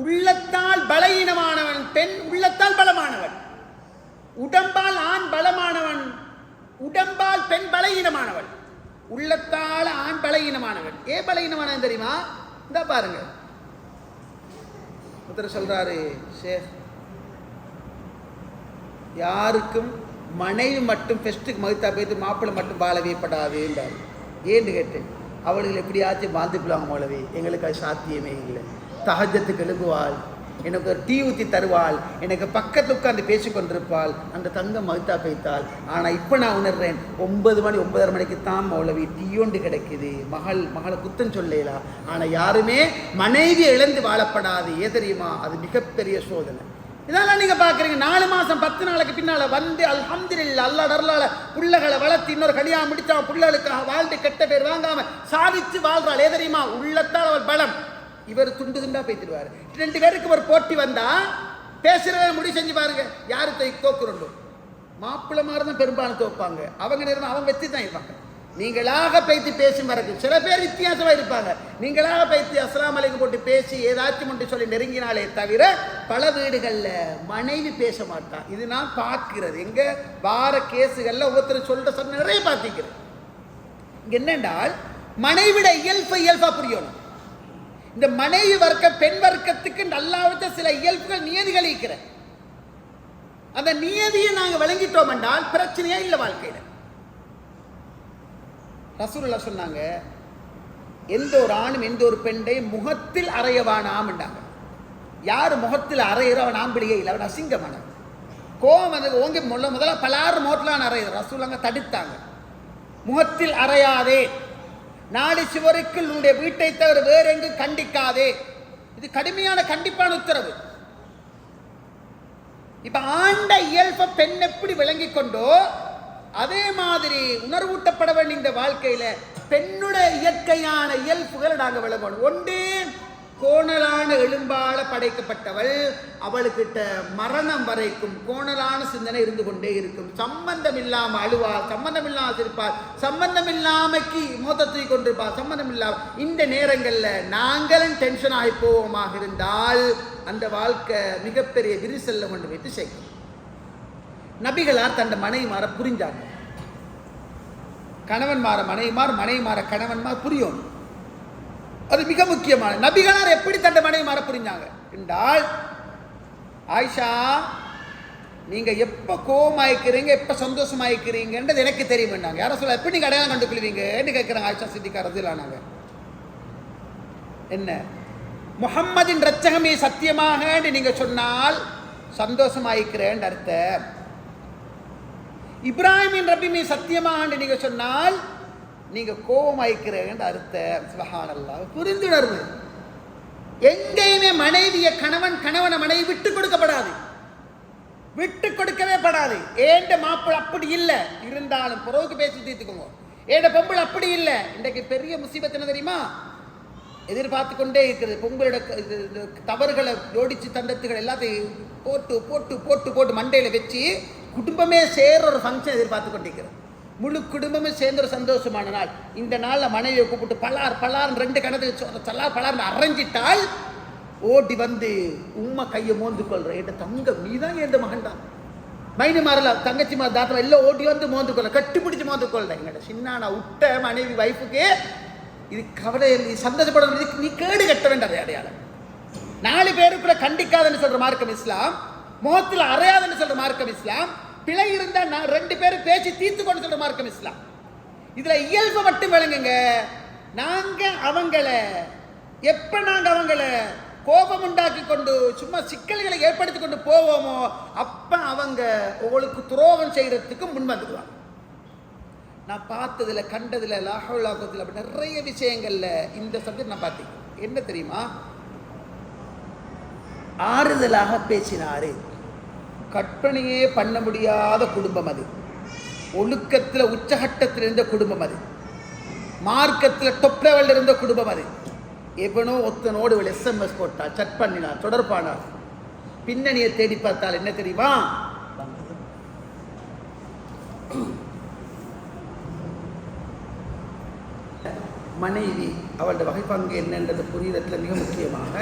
[SPEAKER 1] உள்ளத்தால் பலகீனமானவன், பெண் உள்ளத்தால் பலமானவன். உடம்பால் ஆண் பலமானவன், உடம்பால் பெண் பலகீனமானவன். உள்ளத்தால் ஆண் பலகீனமானவன். ஏன் பலகீனமானவன் தெரியுமா? இந்த பாருங்க, ஒருத்தர் சொல்றாரு, ஷேக் யாருக்கும் மனைவி மட்டும் ஃபெஸ்ட்டுக்கு மகிழ்த்தா போய்த்து மாப்பிள்ளை மட்டும் வாழவே படாது என்றார். ஏன்னு கேட்டேன், அவளுகள் எப்படியாச்சும் வாழ்ந்துக்குள்ளாங்க மௌலவி, எங்களுக்கு அது சாத்தியமே இல்லை. தஹஜத்துக்கு எழுப்புவாள், எனக்கு ஒரு டீ ஊற்றி தருவாள், எனக்கு பக்கத்தில் உட்காந்து பேசி கொண்டிருப்பாள், அந்த தங்கம் மகிழ்த்தா போய்த்தாள். ஆனால் இப்போ நான் உணர்றேன், 9 மணி 9:30 மணிக்கு தான் மௌலவி டீ ஒன்று கிடைக்குது. மகளை குத்தம் சொல்லலாம். ஆனால் யாருமே மனைவியை இழந்து வாழப்படாது. ஏன் தெரியுமா, அது மிகப்பெரிய சோதனை. இதெல்லாம் நீங்க பாக்குறீங்க, 4 மாசம் 10 நாளைக்கு பின்னால வந்து அல்ஹம்துலில்லாஹ் அல்லாஹ் அருளால புள்ளகளை வளர்த்து இன்னொரு கல்யாணம் முடிச்சா புள்ளகளுக்காக வாழ்ந்து கெட்ட பேர் வாங்காம சாதிச்சு வாழ்றாள். ஏ தெரியுமா, உள்ளத்தால் அவள் பலம். இவர் துண்டு துண்டா பேசிடுவாரு. 2 பேருக்கு ஒரு போட்டி வந்தா பேசுறத முடி செஞ்சு பாருங்க, யாரு தோக்குறோம். மாப்பிள்ளை மாதிரி தான் பெரும்பாலும் தோப்பாங்க. அவங்க நேரம் அவங்க வெற்றி தான் இருப்பாங்க. நீங்களாக பேசி பேசும் வரைக்கும் சில பேர் வித்தியாசமா இருப்பாங்க. நீங்களாக பேசி அஸ்ஸலாமு அலைக்கும் போட்டு பேசி ஏதாச்சும் ஒன்று சொல்லி நெருங்கினாலே தவிர பல வீடுகள்ல மனைவி பேச மாட்டான். இது நான் பார்க்கிறது. எங்க வார கேஸுகள்ல ஒவ்வொருத்தர் சொல்ற நிறைய பார்த்திக்கிறேன். இங்க என்னென்றால் மனைவிட இயல்பா புரியணும். இந்த மனைவி வர்க்க பெண் வர்க்கத்துக்கு நல்லா வச்ச சில இயல்புகள் நியதிகள் இருக்கிற அந்த நியதியை நாங்க விளங்கிட்டோம் என்றால் பிரச்சனையே இல்லை வாழ்க்கையில. ரசூலுல்லாஹ் சொன்னாங்க, எந்த ஒரு ஆணும் எந்த ஒரு பெண்ணை முகத்தில் அறையவானாம் என்றாங்க. யார் முகத்தில் அறையிற அவன் ஆம்பிளியே இல்லை, அவன் அசிங்கமானவன். கோவம் வந்து ஓங்கி முதல்ல பலாறு மோட்டலான அறையிற ரசூலுல்லாஹ் தடுத்தாங்க. முகத்தில் அறையாதே, நாடு சுவருக்குள் உன்னுடைய வீட்டை தவிர வேற எங்கு கண்டிக்காதே. இது கடுமையான கண்டிப்பான உத்தரவு. இப்ப ஆண்ட இயல்ப பெண் எப்படி விளங்கி கொண்டோ அதே மாதிரி உணர்வூட்டப்பட வேண்டிய இந்த வாழ்க்கையில பெண்ணுடைய இயற்கையான இயல்புகளை நாங்கள் விளங்கணும். ஒன்று, கோணலான எலும்பால படைக்கப்பட்டவள், அவளுக்கிட்ட மரணம் வரைக்கும் கோணலான சிந்தனை இருந்து கொண்டே இருக்கும். சம்பந்தம் இல்லாம அழுவாள், சம்பந்தம் இல்லாம சிரிப்பாள், சம்பந்தம் இல்லாமக்கு மோதத்தை கொண்டிருப்பாள், சம்பந்தம் இல்லாம. இந்த நேரங்கள்ல நாங்களும் டென்ஷன் ஆகி போவோமாக இருந்தால் அந்த வாழ்க்கை மிகப்பெரிய விரிசல்ல கொண்டு வைத்து சேர்க்கும். நபிகளார் தன் மனைவிமார புரிஞ்சாங்க. கணவன்மார மனைவிமார், மனைவிமார கணவன்மார் புரியும். அது மிக முக்கியமான. நபிகளார் எப்படி தன் மனைவிமார புரிஞ்சாங்க என்றால், ஆயிஷா நீங்க எப்ப கோபமாயிக்கிறீங்க எப்ப சந்தோஷமாயிக்கிறீங்கன்றது எனக்கு தெரியும். யாரும் சொல்ல எப்படி நீங்க அடையாளம் கண்டுக்கொள்வீங்கன்னு கேட்கிறாங்க ஆயிஷா சித்திகா ரலியல்லாஹு அன்ஹா. என்ன, முஹம்மதின் ரட்சகமே சத்தியமாக நீங்க சொன்னால் சந்தோஷமாயிக்கிறேன் அர்த்தம். இப்ராஹிமின் ரப்பிமே சத்தியமாக நீங்க சொன்னால் நீங்க கோபமாயிக்கிறேன் அர்த்தம். சுப்ஹானல்லாஹ். புரிந்துணர்வு. எங்கேயுமே மனைவிய கணவனை மனைவி விட்டு கொடுக்கப்படாது, விட்டு கொடுக்கவே படாது. ஏண்ட மாப்பிள்ளை அப்படி இல்லை இருந்தாலும் புறவுக்கு பேசி தீர்த்துக்கோங்க. ஏண்ட பொம்பளை அப்படி இல்லை. இன்றைக்கு பெரிய முசீபத் என்ன தெரியுமா, எதிர்பார்த்து கொண்டே இருக்கிறது. பொங்கலோட தவறுகளை ஜோடிச்சு தண்டத்துகள் எல்லாத்தையும் போட்டு போட்டு போட்டு போட்டு மண்டையில் வச்சு குடும்பமே சேர்ற ஒரு ஃபங்க்ஷன் எதிர்பார்த்து கொண்டிருக்கிறது. முழு குடும்பமே சேர்ந்த ஒரு சந்தோஷமான நாள். இந்த நாளில் மனைவியை கூப்பிட்டு பலார் 2 கணத்துக்கு சல்லார் பலார்னு அரைஞ்சிட்டால் ஓடி வந்து உம்மா கையை மோந்து கொள்ற, என் தங்கம் நீ தான் என் மகன் தான், மைனி மாறல தங்கச்சி மாதிரி தாத்தா எல்லாம் ஓடி வந்து மோந்து கொள்ள, கட்டி பிடிச்சி மோந்து கொள்ற. எங்கட சின்ன விட்ட மனைவி வைஃபுக்கு இது கவலை, சந்தோஷப்பட நீ கேடு கட்ட வேண்டாம். அடையாளம் 4 பேருக்குள்ள கண்டிக்காதுன்னு சொல்ற மார்க்கம் இஸ்லாம், முகத்தில் அறையாதுன்னு சொல்ற மார்க்கம் இஸ்லாம், பிழை இருந்தா 2 பேரும் பேசி தீர்த்து கொண்டு சொல்ற மார்க்கம் இஸ்லாம். இதுல இயல்பு மட்டும் விளங்குங்க. நாங்க அவங்கள கோபம் உண்டாக்கி கொண்டு சும்மா சிக்கல்களை ஏற்படுத்தி கொண்டு போவோமோ அப்ப அவங்க உங்களுக்கு துரோகம் செய்யறதுக்கு முன் வந்துடுவாங்க. நான் பார்த்ததுல கண்டதுல லாஹவுலாக்கத்துல நிறைய விஷயங்கள்ல இந்த சப்ஜெக்ட் நான் பார்த்தேன். என்ன தெரியுமா, ஆறுதலாக பேசினார். கற்பனையே பண்ண முடியாத குடும்பம் அது. ஒழுக்கத்தில் உச்சகட்டத்தில் இருந்த குடும்பம் அது. மார்க்கத்தில் டொப் லெவலில் இருந்த குடும்பம் அது. எவனோ ஒத்தனோடு இவள் SMS போட்டாள், சட் பண்ணினாள், தொடர்பானாள். பின்னணியை தேடி பார்த்தால் என்ன தெரியுமா? மனைவி அவளோட வகை பங்கு என்னன்றது புரியுறதுல மிக முக்கியமாக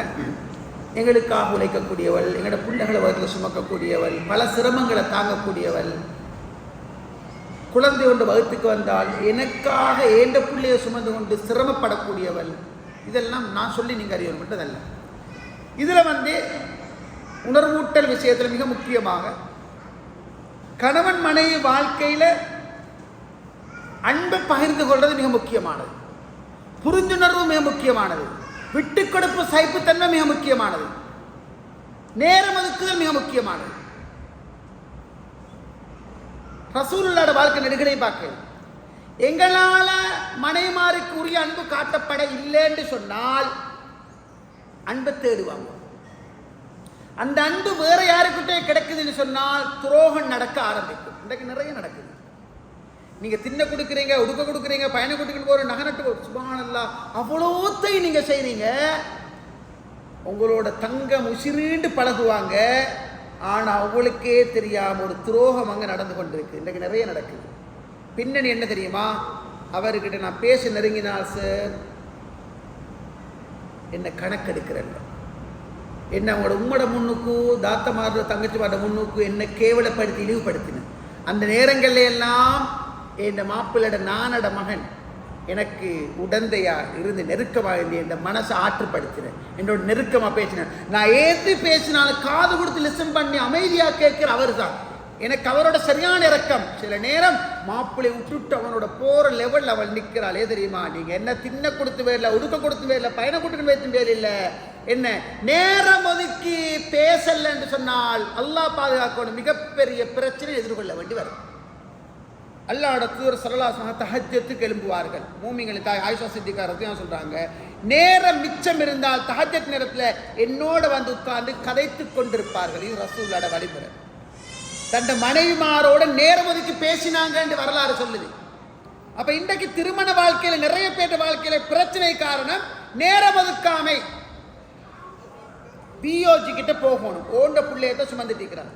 [SPEAKER 1] எங்களுக்காக உழைக்கக்கூடியவள், எங்களோட பிள்ளைகளை வகுத்தில் சுமக்கக்கூடியவள், பல சிரமங்களை தாங்கக்கூடியவள். குழந்தை ஒன்று வகுத்துக்கு வந்தால் எனக்காக ஏண்ட பிள்ளையை சுமந்து கொண்டு சிரமப்படக்கூடியவள். இதெல்லாம் நான் சொல்லி நீங்கள் அறியணும் மட்டுமல்ல. இதில் உணர்வூட்டல் விஷயத்தில் மிக முக்கியமாக கணவன் மனைவி வாழ்க்கையில் அன்பை பகிர்ந்து கொள்வது மிக முக்கியமானது. புரிந்துணர்வு மிக முக்கியமானது. விட்டு கொடுப்பு சைப்புத்தன்மை மிக முக்கியமானது. நேரம் ஒதுக்குதல் மிக முக்கியமானது. ரசூலுல்லாஹ்வுடைய வாழ்க்கை நெடுகலை பார்க்க எங்களால் மனைமாருக்கு உரிய அன்பு காட்டப்பட இல்லை என்று சொன்னால் அன்பை தேடுவாங்க. அந்த அன்பு வேற யாருக்கிட்டே கிடைக்குதுன்னு சொன்னால் துரோகம் நடக்க ஆரம்பிக்கும். இன்றைக்கு நிறைய நடக்குது. நீங்கள் தின்ன கொடுக்குறீங்க, உடுக்க கொடுக்குறீங்க, பயணம் கொடுத்துக்கிட்டு போகிற நகை நட்டு சுப்ஹானல்லாஹ் அவ்வளோத்தையும் நீங்கள் செய்கிறீங்க. உங்களோட தங்கம் உசிரீண்டு பழகுவாங்க. ஆனால் அவங்களுக்கே தெரியாமல் ஒரு துரோகம் அங்கே நடந்து கொண்டிருக்கு. இன்றைக்கு நிறைய நடக்குது. பின்னணி என்ன தெரியுமா? அவர்கிட்ட நான் பேச நெருங்கினால் சார் என்ன கணக்கெடுக்கிறேன், என்ன அவங்களோட உம்மோட முன்னுக்கு தாத்தமாரோட தங்கச்சி மாரோட முன்னுக்கு என்ன கேவலப்படுத்தி இழிவுபடுத்தினேன். அந்த நேரங்கள்ல எல்லாம் என் மாப்பிள்ளோட நானோட மகன் எனக்கு உடந்தையா இருந்து நெருக்கமாக இருந்து என் மனசை ஆற்றுப்படுத்தினேன், என்னோட நெருக்கமாக பேசினேன். நான் ஏற்று பேசினாலும் காது கொடுத்து லிசன் பண்ணி அமைதியாக கேட்கிற அவர் தான். எனக்கு அவரோட சரியான இறக்கம். சில நேரம் மாப்பிள்ளை விட்டுட்டு அவனோட போகிற லெவலில் அவள் நிற்கிறாள். தெரியுமா? நீங்கள் என்ன தின்ன கொடுத்து வேலை, உடுக்க கொடுத்து வேலை, பயணம் கொடுத்து வைத்து வேலை இல்லை, என்ன நேரம் ஒதுக்கி பேசல என்று சொன்னால் அல்லாஹ் பாதுகாக்கணும், மிகப்பெரிய பிரச்சனை எதிர்கொள்ள வேண்டி வரும். அல்லாஹ்வோட தூதர் ஸல்லல்லாஹு அலைஹி வஸல்லம் தஹஜ்ஜத்துக்கு எழும்புவார்கள். மூமின்களின் தாய் ஆயிஷா சித்திகா ரலியல்லாஹு சொல்றாங்க, நேரம் மிச்சம் இருந்தால் தஹஜ்ஜத் நேரத்தில் என்னோட வந்து உட்கார்ந்து கதைத்து கொண்டிருப்பார்கள். இது ரசூலுல்லாஹ்வோட வழிமுறை. தன் மனைவிமாரோட நேரம் ஒதுக்கி பேசினாங்க என்று வரலாறு சொல்லுது. அப்ப இன்றைக்கு திருமண வாழ்க்கையில நிறைய பேர் வாழ்க்கையில பிரச்சனை காரணம் நேரம் ஒதுக்காமை. பியோஜி கிட்ட போகணும், ஓண்ட பிள்ளையத்தை சுமந்துட்டு இருக்கிறாங்க.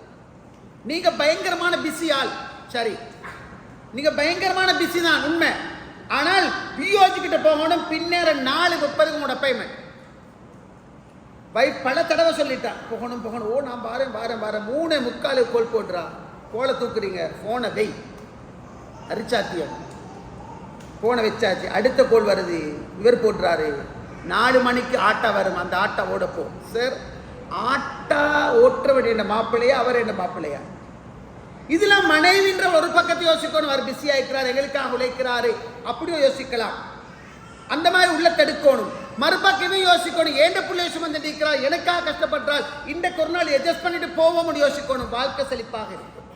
[SPEAKER 1] நீங்க பயங்கரமான பிஸி ஆள், சரி, நீங்க பயங்கரமான பிஸி தான் உண்மை. ஆனால் பியோஜி கிட்ட போகணும். பின்னேற 4:30 உங்களோட அப்பாயின்மெண்ட். வைஃப் பல தடவை சொல்லிட்டா போகணும் போகணும். ஓ நான் வாரேன் 3:45 கோல் போடுறா. கோலை தூக்குறீங்க, ஃபோனை வெய், அரிச்சாத்தியம், ஃபோனை வச்சாச்சு. அடுத்த கோல் வருது, இவர் போடுறாரு. 4 மணிக்கு ஆட்டா வரும், அந்த ஆட்டா ஓடப்போ. சார், ஆட்டா ஓட்ட வேண்டிய மாப்பிள்ளையா, அவர் என்ன மாப்பிள்ளையா? இதெல்லாம் மனைவின்ற ஒரு பக்கத்தை யோசிக்கணும். அவர் பிஸியா இருக்கிறார், எங்களுக்காக உழைக்கிறாரு, அப்படியும் யோசிக்கலாம். அந்த மாதிரி உள்ள தடுக்கணும். மறுபக்கமே யோசிக்கணும், ஏண்ட பிள்ளைய சுமந்து இருக்கிறார், எனக்காக கஷ்டப்படுறார், இந்த ஒரு நாள் அட்ஜஸ்ட் பண்ணிட்டு போவோம்னு யோசிக்கணும். வாழ்க்கை செழிப்பாக இருக்கும்.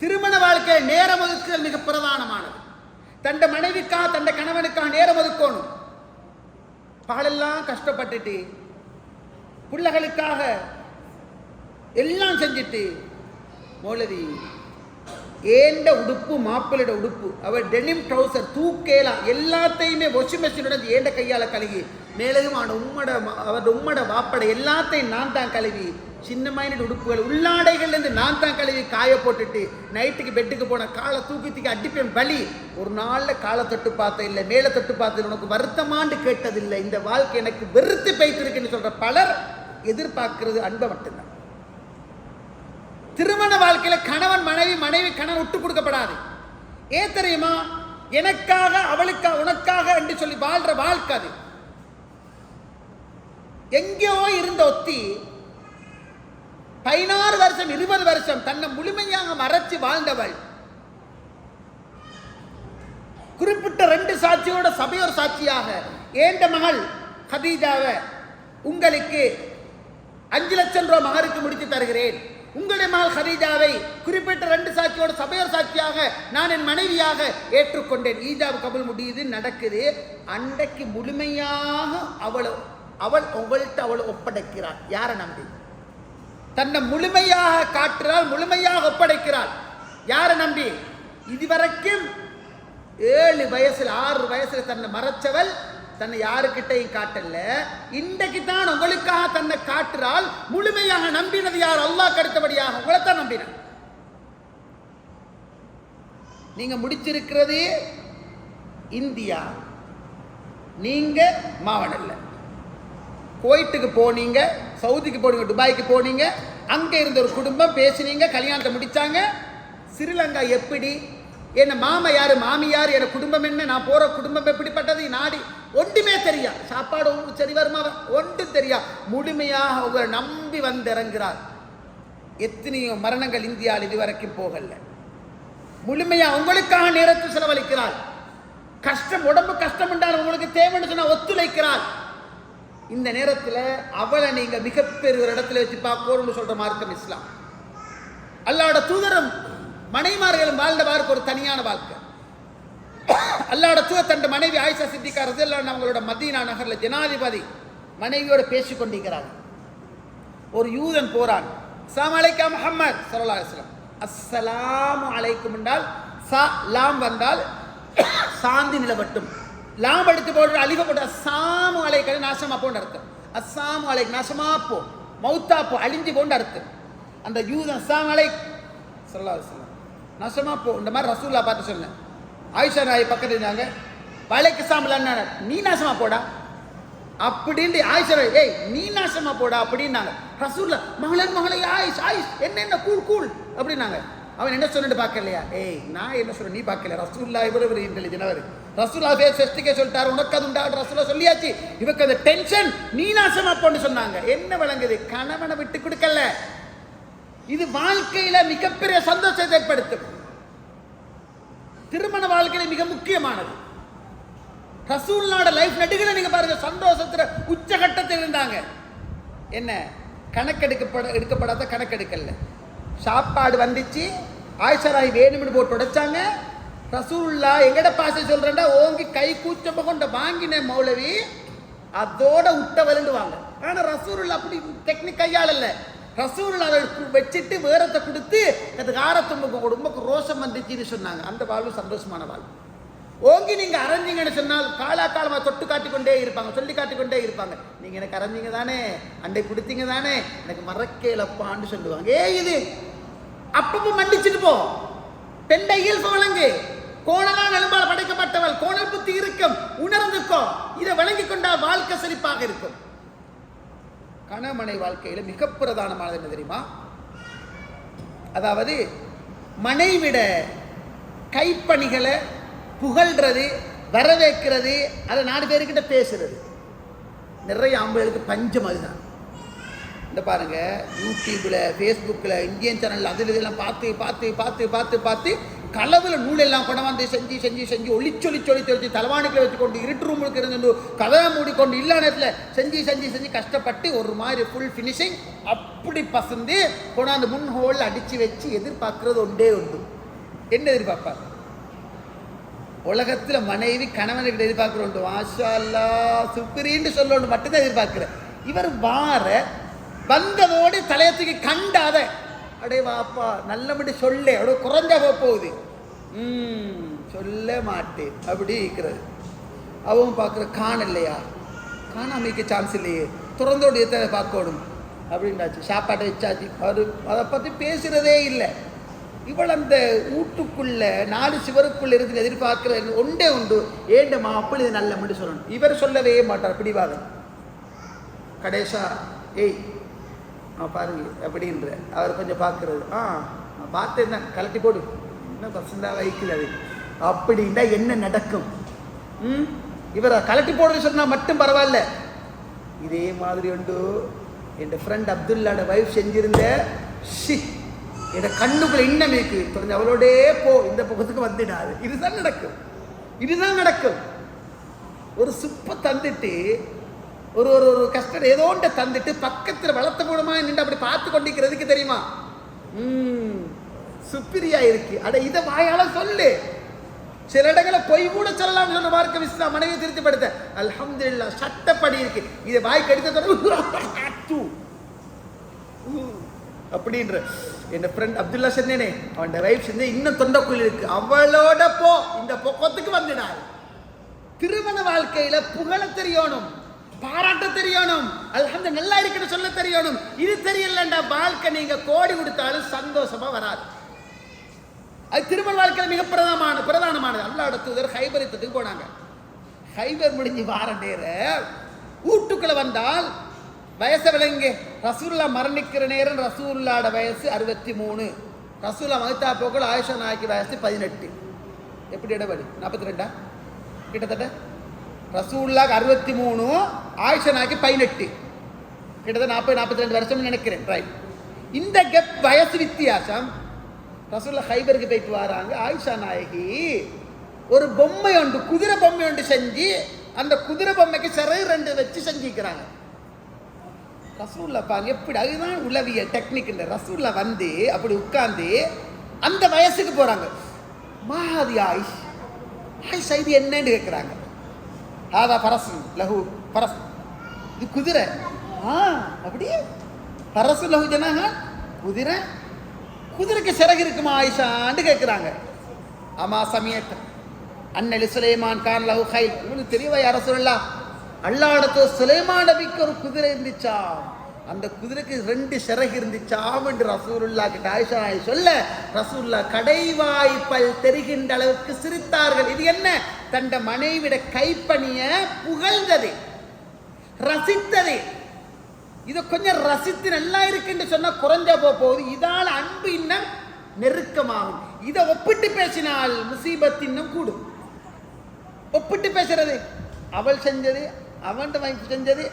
[SPEAKER 1] திருமண வாழ்க்கை நேரம் ஒதுக்குதல் மிக பிரதானமானது. தண்ட மனைவிக்காக தண்ட கணவனுக்காக நேரம் ஒதுக்கணும். பகலெல்லாம் கஷ்டப்பட்டுட்டு பிள்ளைகளுக்காக எல்லாம் செஞ்சுட்டு மௌலவி ஏண்ட உடுப்பு மாப்பிளோட உடுப்பு, அவர் டெனிம் ட்ரௌசர் தூக்கேலாம் எல்லாத்தையுமே வாஷிங் மெஷினோட ஏண்ட கையால் கழுவி, மேலும் அவரோட உம்மட வாப்பட எல்லாத்தையும் நான் தான் கழுவி, சின்ன மைனட் உடுப்புகள் உள்ளாடைகள்லேருந்து நான் தான் கழுவி காய போட்டுட்டு நைட்டுக்கு பெட்டுக்கு போன காலை தூக்கி அடிப்பேன் வலி. ஒரு நாளில் காலை தொட்டு பார்த்த இல்லை, மேலே தொட்டு பார்த்தது உனக்கு வருத்தமாண்டு கேட்டதில்லை. இந்த வாழ்க்கை எனக்கு வெறுத்து பைத்திருக்குன்னு சொல்கிற பலர் எதிர்பார்க்கிறது அன்பை மட்டும்தான். திருமண வாழ்க்கையில கணவன் மனைவி கணவன் விட்டு கொடுக்கப்படாது. ஏன் தெரியுமா? எனக்காக அவளுக்காக உனக்காக என்று சொல்லி வாழ்ற வாழ்க்கை அது. எங்கேயோ இருந்த ஒத்தி 16 வருஷம் 20 வருஷம் தன்னை முழுமையாக மறைச்சு வாழ்ந்தவள் குறிப்பிட்ட 2 சாட்சியோட சபையோர் சாட்சியாக ஏண்ட மகள் கதீஜாவை உங்களுக்கு 5 லட்சம் ரூபாய் மகருக்கு முடித்து தருகிறேன், உங்களுடைய மகள் ஹதீஜாவை குறிப்பிட்ட 2 சாட்சியோட சபையோர் சாட்சியாக நான் என் மனைவியாக ஏற்றுக்கொண்டேன். ஈஜாப் கபூல் முடியுது, நடக்குது. அன்றைக்கு முழுமையாக அவளை அவள் உங்கள்கிட்ட அவள் ஒப்படைக்கிறாள். யாரை நம்பி? தன்னை முழுமையாக காட்டுறாள், முழுமையாக ஒப்படைக்கிறாள். யாரை நம்பி? இதுவரைக்கும் 7 வயசுல 6 வயசுல தன்னை மறைச்சவள் தன்னை யாருக்கிட்டையும் காட்டல. இன்றைக்கு தான் உங்களுக்காக தன்னை காட்டுறாள். முழுமையாக நம்பினது யார்? அல்லாஹ் அடுத்தபடியாக உங்களைத்தான் நம்பின. நீங்க முடிச்சிருக்கிறது இந்தியா, நீங்க மாவனல்ல. குவைட்டுக்கு போனீங்க, சவுதிக்கு போனீங்க, துபாய்க்கு போனீங்க, அங்க இருந்த ஒரு குடும்பம் பேசினீங்க, கல்யாணத்தை முடிச்சாங்க. ஸ்ரீலங்கா எப்படி, என்ன மாமா யாரு, மாமி யாரு, என் குடும்பம் என்ன, நான் போற குடும்பம் எப்படிப்பட்டது, நாடி ஒன்றுமே தெரியா, சாப்பாடு சரி வருமா, ஒன்றும் தெரியா. முழுமையாக உங்களை நம்பி வந்து இறங்குறார். எத்தனையோ மரணங்கள் இந்தியாவில் இதுவரைக்கும் போகல. முழுமையா உங்களுக்காக நேரத்தை செலவழிக்கிறார். கஷ்டம், உடம்பு கஷ்டம் என்றால் உங்களுக்கு தேவைன்னு சொன்னா ஒத்துழைக்கிறார். இந்த நேரத்தில் அவளை நீங்க மிகப்பெரிய ஒரு இடத்துல வச்சு பார்க்கணும்னு சொல்ற மார்க்கம் இஸ்லாம். அல்லாஹ்வுடைய தூதரும் மனைவிமார்களும் வாழ்ந்த வாழ்க்கை ஒரு தனியான வாழ்க்கை. அல்லாஹ்வுடைய தூதர் தன் மனைவி ஆயிஷா சித்திகா ரலியல்லாஹு அன்ஹா அவங்களோட மதீனா நகர்ல ஜனாதிபதி மனைவியோட பேசிக் கொண்டிருக்கிறாங்க. ஒரு யூதன் போறான். அஸ்ஸலாமு அலைக்கும் முஹம்மத் ஸல்லல்லாஹு அலைஹி வஸல்லம். அஸ்ஸலாமு அலைக்கும் என்றால் லாம் வந்தால் சாந்தி நிலவட்டும். லாம் எடுத்து போட்டு அலிஃப போட்டு அஸ்ஸலாமு அலைக்கும் நாசமா போன்னு அர்த்தம். அஸ்ஸலாமு அலைக்கும் நாசமா போ, மௌத்தா போ, அழிஞ்சு போன்னு அர்த்தம். அந்த யூதன் அஸ்ஸலாமு அலைக்கும் ஸல்லல்லாஹு அலைஹி வஸல்லம் நாசமா போ இந்த மாதிரி ரசூலுல்லாஹ் பார்த்து சொன்னேன். ஆயிஷா நாய் பக்கத்துல இருந்தாங்க. வலைக்கு சாம்பல் நீ நாசமா போடா அப்படின்னு ஆயிஷா, ஏய் நீ நாசமா போடா அப்படின்னாங்க. ரசூலுல்லாஹ் மகளே ஆயிஷ் ஆயிஷ் என்ன கூல் கூல் அப்படின்னாங்க. அவன் என்ன சொன்னு பார்க்கலையா? ஏய் நான் என்ன சொல்ற நீ பார்க்கல. ரசூலுல்லாஹ் இவரு இன்டெலிஜென்ட் அவர். ரசூலுல்லாஹ் ஃபெஸ்டிகே சொல்லிட்டாரு, உனக்கு அது உண்டாக ரசூலுல்லாஹ் சொல்லியாச்சு. இவருக்கு அந்த டென்ஷன், நீ நாசமா போன்னு சொன்னாங்க. என்ன விளங்குது? கணவனை விட்டு கொடுக்கல. இது வாழ்க்கையில மிகப்பெரிய சந்தோஷத்தை ஏற்படுத்தும். திருமண வாழ்க்கையில மிக முக்கியமானது. ரசூலுல்லாஹ்வோட லைஃப் நடுகளை நீங்க பாருங்க, சந்தோஷத்துல உச்சகட்டத்தில் இருந்தாங்க. என்ன எடுக்கப்படாத கணக்கெடுக்கல. சாப்பாடு வந்துச்சு, ஆயிஷா ராய் வேணும்னு போட்டு உடைச்சாங்க. ரசூலுல்லாஹ் எங்கட பாசை சொல்றேன்டா, ஓங்கி கை கூச்சப்ப கொண்ட வாங்கின மௌலவி அதோட உட்ட விளைண்டுவாங்க. ஆனா ரசூலுல்லாஹ் அப்படி டெக்னிக் கையாளல்ல. ரசூலுல்லாஹ் வச்சுட்டு வேறத்தை கொடுத்து அதுக்கு ஆரத்தும்புக்கு உடம்புக்கு ரோஷம் வந்துச்சுன்னு சொன்னாங்க. அந்த வாழ்வு சந்தோஷமான வாழ்வு. ஓங்கி நீங்க அரைஞ்சிங்கன்னு சொன்னால் காலாகாலமா தொட்டு காட்டிக்கொண்டே இருப்பாங்க, சொல்லி காட்டிக்கொண்டே இருப்பாங்க. நீங்க எனக்கு அரைஞ்சிங்க தானே, அண்டை கொடுத்தீங்க தானே, எனக்கு மறக்கேலப்பான்னு சொல்லுவாங்க. இது அப்பப்ப மன்னிச்சுட்டு போ. பெண்டை இயல்பு வழங்கு. கோணலா நெலும்பால் படைக்கப்பட்டவள், கோணல் புத்தி இருக்கும், உணர்ந்துக்கோ. இதை வழங்கி கொண்டால் வாழ்க்கை செழிப்பாக இருக்கும். கணமனை வாழ்க்கையில மிக பிரதானமானது என்ன தெரியுமா? அதாவது மனைவிட கைப்பணிகளை புகழ்றது, வரவேற்கிறது, அதை 4 பேருக்கிட்ட பேசுறது. நிறைய ஆம்பளைகளுக்கு பஞ்சம் அதுதான். இந்த பாருங்க, யூடியூப்ல, ஃபேஸ்புக்கில், இந்தியன் சேனல் அதில் இதெல்லாம் பார்த்து பார்த்து பார்த்து பார்த்து பார்த்து களவில் நூலெல்லாம் படம் வந்து செஞ்சு செஞ்சு செஞ்சு ஒளிச்சொலிச்சு தலைவாணிகளை வச்சுக்கொண்டு இருட்டு ரூமுக்கு இருந்து கதவை மூடிக்கொண்டு இல்லா நேரத்தில் செஞ்சு செஞ்சு செஞ்சு கஷ்டப்பட்டு ஒரு மாதிரி ஃபுல் ஃபினிஷிங் அப்படி பசந்து கொண்டாந்து முன் ஹோலில் அடித்து வச்சு எதிர்பார்க்கறது ஒன்றே உண்டு. என்ன எதிர்பார்ப்பார்? உலகத்தில் மனைவி கணவனுக்கிட்ட எதிர்பார்க்குற மாஷா அல்லாஹ் சுக்ரீன்னு சொல்லணும் மட்டும்தான் எதிர்பார்க்குற. இவர் வந்ததோடு தலையத்துக்கு கண்டாத அடே வாப்பா நல்லபடி சொல்ல அவ்வளோ குறைஞ்சா போகுது, சொல்ல மாட்டேன் அப்படி இருக்கிறது. அவன் பார்க்குற காணலையா, காணாமைக்கு சான்ஸ் இல்லையே, திறந்தோடு எத்தனை பார்க்கணும் அப்படின்றாச்சு. சாப்பாட்டை வச்சாச்சு, அவர் அதை பற்றி பேசுகிறதே இல்லை. இவள் அந்த வீட்டுக்குள்ள 4 சிவருக்குள்ள இருந்து எதிர்பார்க்கிறது ஒன்றே உண்டு, ஏண்டமா அப்படி இது நல்ல மட்டும் சொல்லணும். இவர் சொல்லவே மாட்டார், பிடிவாதம். கடைசா ஏய் பாருங்க அப்படின்ற அவர் கொஞ்சம் பார்க்கறது, பார்த்தேன் தான் கலட்டி போடு, இன்னும் பசந்தா வைக்கல அது அப்படின்னா என்ன நடக்கும்? இவரை கலட்டி போடுறது சொன்னா மட்டும் பரவாயில்ல. இதே மாதிரி உண்டு என் ஃப்ரெண்ட் அப்துல்லாட வைஃப் செஞ்சிருந்த என் கண்ணுக்குள்ள இன்னும் இருக்கு தொடர்ந்து அவளோடே போ, இந்த பக்கத்துக்கு வந்துடாது. இதுதான் நடக்கும், இதுதான் நடக்கும். ஒரு சுப்ப தந்துட்டு ஒரு ஒரு ஒரு கஷ்டம் ஏதோ ஒன்றை தந்துட்டு பக்கத்தில் வளர்த்த மூலமா நின்று அப்படி பார்த்து கொண்டிருக்கிறதுக்கு தெரியுமா சுப்பிரியா இருக்கு. அட இதை வாயால சொல்லு, சில இடங்களை பொய் கூட சொல்லலாம் சொல்ற மார்க்கம் இஸ்லாம் மனைவியை திருப்திப்படுத்த. அல்ஹம்துலில்லாஹ் சட்டப்படி இருக்கு. இதை வாய்க்கு எடுத்து அப்படின்ற என் ஃப்ரெண்ட் அப்துல்லா சொன்னேனே, அவன் வைஃப் செஞ்சு இன்னும் தொண்டக்குள் இருக்கு, அவளோட போ இந்த பொக்கத்துக்கு வந்துடாது. திருமண வாழ்க்கையில புகழ தெரியணும், பாராட்ட தெரியணும், அல்ஹம்துலில்லாஹ் நல்லா இருக்குன்னு சொல்ல தெரியணும். இது தெரியலண்டா வாழ்க்கை நீங்க கோடி கொடுத்தாலும் சந்தோஷமா வராது. அது திருமண வாழ்க்கையில மிக பிரதானமானது. அல்லாஹ்வுடைய தூதர் ஹைபர் யுத்தத்துக்கு போனாங்க. ஹைபர் முடிஞ்சு வார நேரம் வீட்டுக்குள்ள வந்தால் வயசை விளங்க ரசூல்லா மரணிக்கிற நேரம் ரசூல்லாட வயசு 63. ரசூல்லா மகித்தா போக்கள் ஆயிஷா நாய்க்கு வயசு 18. எப்படி இடவழி 42 கிட்டத்தட்ட. ரசூல்லாக்கு 63, ஆயிஷா நாய்க்கு 18, கிட்டத்தட்ட 40-42 வருஷம் நினைக்கிறேன். ரைட். இந்த கெப் வயசு வித்தியாசம். ரசூல்லா ஹைபருக்கு போயிட்டு வராங்க. ஆயிஷா நாயகி ஒரு பொம்மை ஒன்று, குதிரை பொம்மை ஒன்று செஞ்சு அந்த குதிரை பொம்மைக்கு சிறை 2 வச்சு செஞ்சுக்கிறாங்க. ரசூல்லா பாருங்க எப்படி, அதுதான் உளவியல் டெக்னிக். ரசூல்லா வந்து அப்படி உட்கார்ந்து அந்த வயசுக்கு போறாங்க. மாஹாதி ஆயிஷா இது என்னன்னு கேட்கிறாங்க. ஆதா பரசு லஹு பரஸ், இது குதிரை. அப்படியே பரசு லஹு ஜனாக, குதிரை, குதிரைக்கு சிறகு இருக்குமா ஆயிஷான்னு கேட்குறாங்க. ஆமா சமயத்தை அண்ணலி சுலைமான் கான் லஹு கைல், உங்களுக்கு தெரியவா யார சொல்லலாம், அல்லாஹ்வுடைய சுலைமான் நபிக்கு ஒரு குதிரை இருந்துச்சா, அந்த குதிரைக்கு 2 சிறகு இருந்துச்சாம் என்று ரசூலுல்லாஹ் கிட்ட ஆயிஷா சொல்ல, ரசூலுல்லாஹ் கடைவாய்ப்பல் தெரிகின்ற அளவுக்கு சிரித்தார்கள். இது என்ன, தண்ட மனைவிட கைப்பணிய புகழ்ந்தது, ரசித்தது. இதை கொஞ்சம் ரசித்து நல்லா இருக்குன்னு சொன்னா குறைஞ்ச போகுது. இதால் அன்பு இன்னும் நெருக்கமாகும். இதை ஒப்பிட்டு பேசினால் முசீபத் இன்னும் கூடும். ஒப்பிட்டு பேசுறது, அவள் செஞ்சது, அவன் வைஃப் செஞ்சது,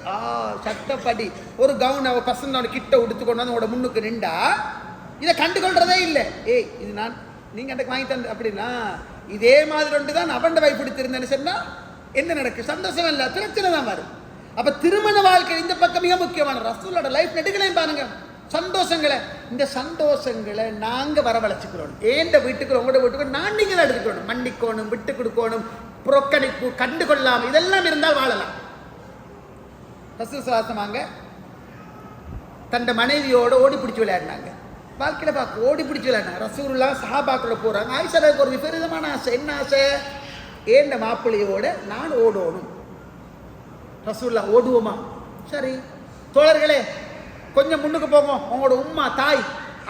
[SPEAKER 1] சட்டப்படி ஒரு கவுன் அவ பசங்க கிட்ட உடுத்து கொண்டு வந்து உங்களோட முன்னுக்கு நின்றா இதை கண்டுகொள்றதே இல்லை. ஏய் இது நான் நீங்க எனக்கு வாங்கி தந்து அப்படின்னா, இதே மாதிரி ஒன்று தான் அவன் வைஃப் பிடித்திருந்தேன்னு சொன்னா என்ன நடக்கும், சந்தோஷம் இல்லை, பிரச்சனை தான் வரும். அப்ப திருமண வாழ்க்கை இந்த பக்கம் மிக முக்கியமான. ரசூலோட லைஃப் நெடுகளையும் பாருங்க, சந்தோஷங்களை, இந்த சந்தோஷங்களை நாங்க வரவழைச்சுக்கிறோம். ஏண்ட வீட்டுக்கு உங்களோட வீட்டுக்கு நான் நீங்க தான் எடுத்துக்கணும். மன்னிக்கணும், விட்டு கொடுக்கணும், புறக்கணிப்பு, கண்டுகொள்ளாம, இதெல்லாம் இருந்தால் வாழலாம். ரசூல் சலாசமாங்க தன் மனைவியோட ஓடி பிடிச்சி விளையாடினாங்க. வாழ்க்கையில பார்க்க ஓடி பிடிச்சி விளையாடினாங்க. ரசூலுல்லாஹ் சஹாபாக்களோட போறாங்க. ஆயிஷாவுக்கு ஒரு விபரீதமான ஆசை. என்ன ஆசை, ஏண்ட மாப்பிள்ளையோட நான் ஓடணும். ரசூலுல்லாஹ் ஓடுவோமா, சரி தோழர்களே கொஞ்சம் முன்னுக்கு போவோம், உங்களோட உம்மா தாய்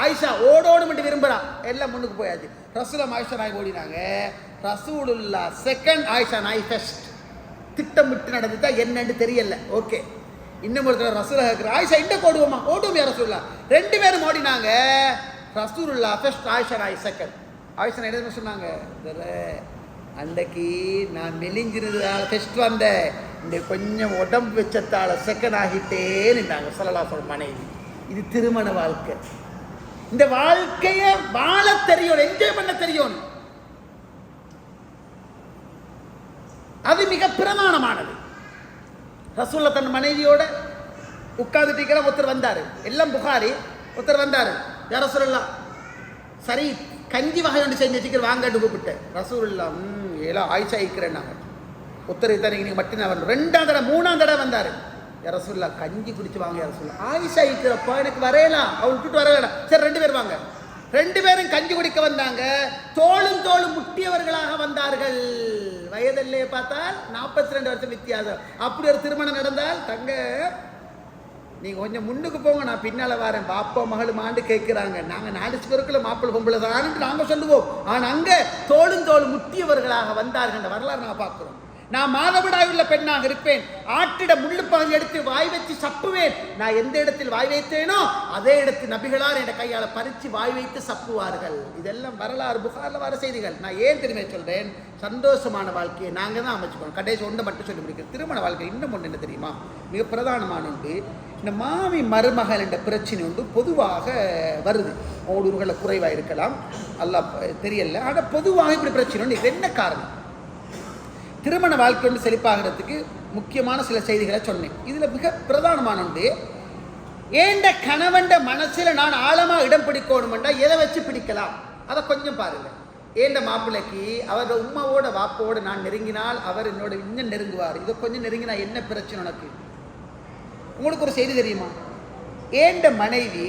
[SPEAKER 1] ஆயிஷா ஓடோடும் என்று விரும்புறா, எல்லாம் முன்னுக்கு போயாச்சு. ரசூலுல்லாஹ் ஆயிஷா நாய் ஓடினாங்க. ரசூலுல்லாஹ் செகண்ட், ஆயிஷா நாய் ஃபர்ஸ்ட். திட்டமிட்டு நடந்துட்டா என்னன்னு தெரியல. ஓகே, இன்னும் ஒருத்தர் ரசூலுல்லாஹ் கேட்குற, ஆயிஷா இந்த ஓடுவோமா, ஓடுவோம் யார் ரசூலுல்லாஹ். 2 பேரும் ஓடினாங்க. ரசூலுல்லாஹ் ஃபர்ஸ்ட், ஆயிஷா நாய் செகண்ட். ஆயிஷா நாய் என்ன சொன்னாங்க, அன்றைக்கு நான் மெலிஞ்சிருந்ததால ஃபர்ஸ்ட் வந்தேன், இந்த கொஞ்சம் உடம்பு வச்சத்தால செகண்ட் ஆகிட்டேன்னுட்டாங்க ஸல்லல்லாஹு அலைஹி வஸல்லம் மனைவி. இது திருமண வாழ்க்கை. இந்த வாழ்க்கையை வாழ தெரியும், என்ஜாய் பண்ண தெரியும். அது மிக பிரதானமானது. ரசூலுல்லாஹ் தன் மனைவியோட உட்கார்ந்துட்டு ஒருத்தர் வந்தாரு, எல்லாம் புகாரி. ஒருத்தர் வந்தாரு, யா ரசூலுல்லாஹ் சரி கஞ்சி வகை ஒன்று செஞ்சு வச்சுக்கிற வாங்கன்னு கூப்பிட்டு. ரசூலுல்லாஹ் ஏலா ஆயிஷா இருக்கிறேன்னாங்க. ஒருத்தர் தானே நீங்கள் மட்டும் தான் வரணும். 2ஆம் தடவை 3ஆம் தடவை வந்தார். யா ரசூலுல்லாஹ் கஞ்சி குடிச்சு வாங்க யா ரசூலுல்லாஹ். ஆயிஷா இருக்கிறப்பா எனக்கு வரையலாம், அவள் விட்டுட்டு வரலாம். சரி 2 பேர் வாங்க. 2 பேரும் கஞ்சி குடிக்க வந்தாங்க. தோளும் தோளும் முட்டியவர்களாக வந்தார்கள். வயதிலே பார்த்தால் 42 வருஷம் வித்தியாசம். அப்படி ஒரு திருமணம் நடந்தால் தங்க நீங்க கொஞ்சம் முன்னுக்கு போங்க, நான் பின்னால வரேன். பாப்பா மகளும் ஆண்டு கேட்கிறாங்க. நாங்க 4 பேருக்குள்ள மாப்பிள்ளை பொம்பளை தான் நாங்க சொல்லுவோம். ஆனா அங்க தோளும் தோளும் முட்டியவர்களாக வந்தார்கள். வரலாறு நாங்க பார்க்கிறோம். நான் மாதவிடாய் உள்ள பெண்ணாக இருப்பேன், ஆட்டிட முள்ளு பகுதி எடுத்து வாய் வச்சு சப்புவேன். நான் எந்த இடத்தில் வாய் வைத்தேனோ அதே இடத்தில் நபிகளார் என் கையால பறிச்சு வாய் வைத்து சப்புவார்கள். இதெல்லாம் வரலாறு, புகார்ல வர செய்திகள். நான் ஏன் தெரியுமே சொல்றேன், சந்தோஷமான வாழ்க்கையை நாங்க தான் அமைச்சுக்கணும். கடைசி ஒன்றை மட்டும் சொல்லி முடிக்கிறேன். திருமண வாழ்க்கை இன்னும் ஒன்று என்ன தெரியுமா, மிக பிரதானமான உண்டு. இந்த மாமி மருமகள் என்ற பிரச்சனை உண்டு பொதுவாக வருது. ஊடுருகளை குறைவாக இருக்கலாம், அல்ல தெரியல. ஆனால் பொதுவாக இப்படி பிரச்சனை உண்டு. இது என்ன காரணம்? திருமண வாழ்க்கை ஒன்று செழிப்பாகிறதுக்கு முக்கியமான சில செய்திகளை சொன்னேன். இதில் மிக பிரதானமான உண்டு, ஏண்ட கணவன் மனசில் நான் ஆழமாக இடம் பிடிக்கணும்னா எதை வச்சு பிடிக்கலாம், அதை கொஞ்சம் பாருங்க. ஏண்ட மாப்பிள்ளைக்கு அவரோட உம்மாவோட வாப்போட நான் நெருங்கினால் அவர் என்னோட இன்னும் நெருங்குவார். இதை கொஞ்சம் நெருங்கினா என்ன பிரச்சனை உனக்கு? உங்களுக்கு ஒரு செய்தி தெரியுமா? ஏண்ட மனைவி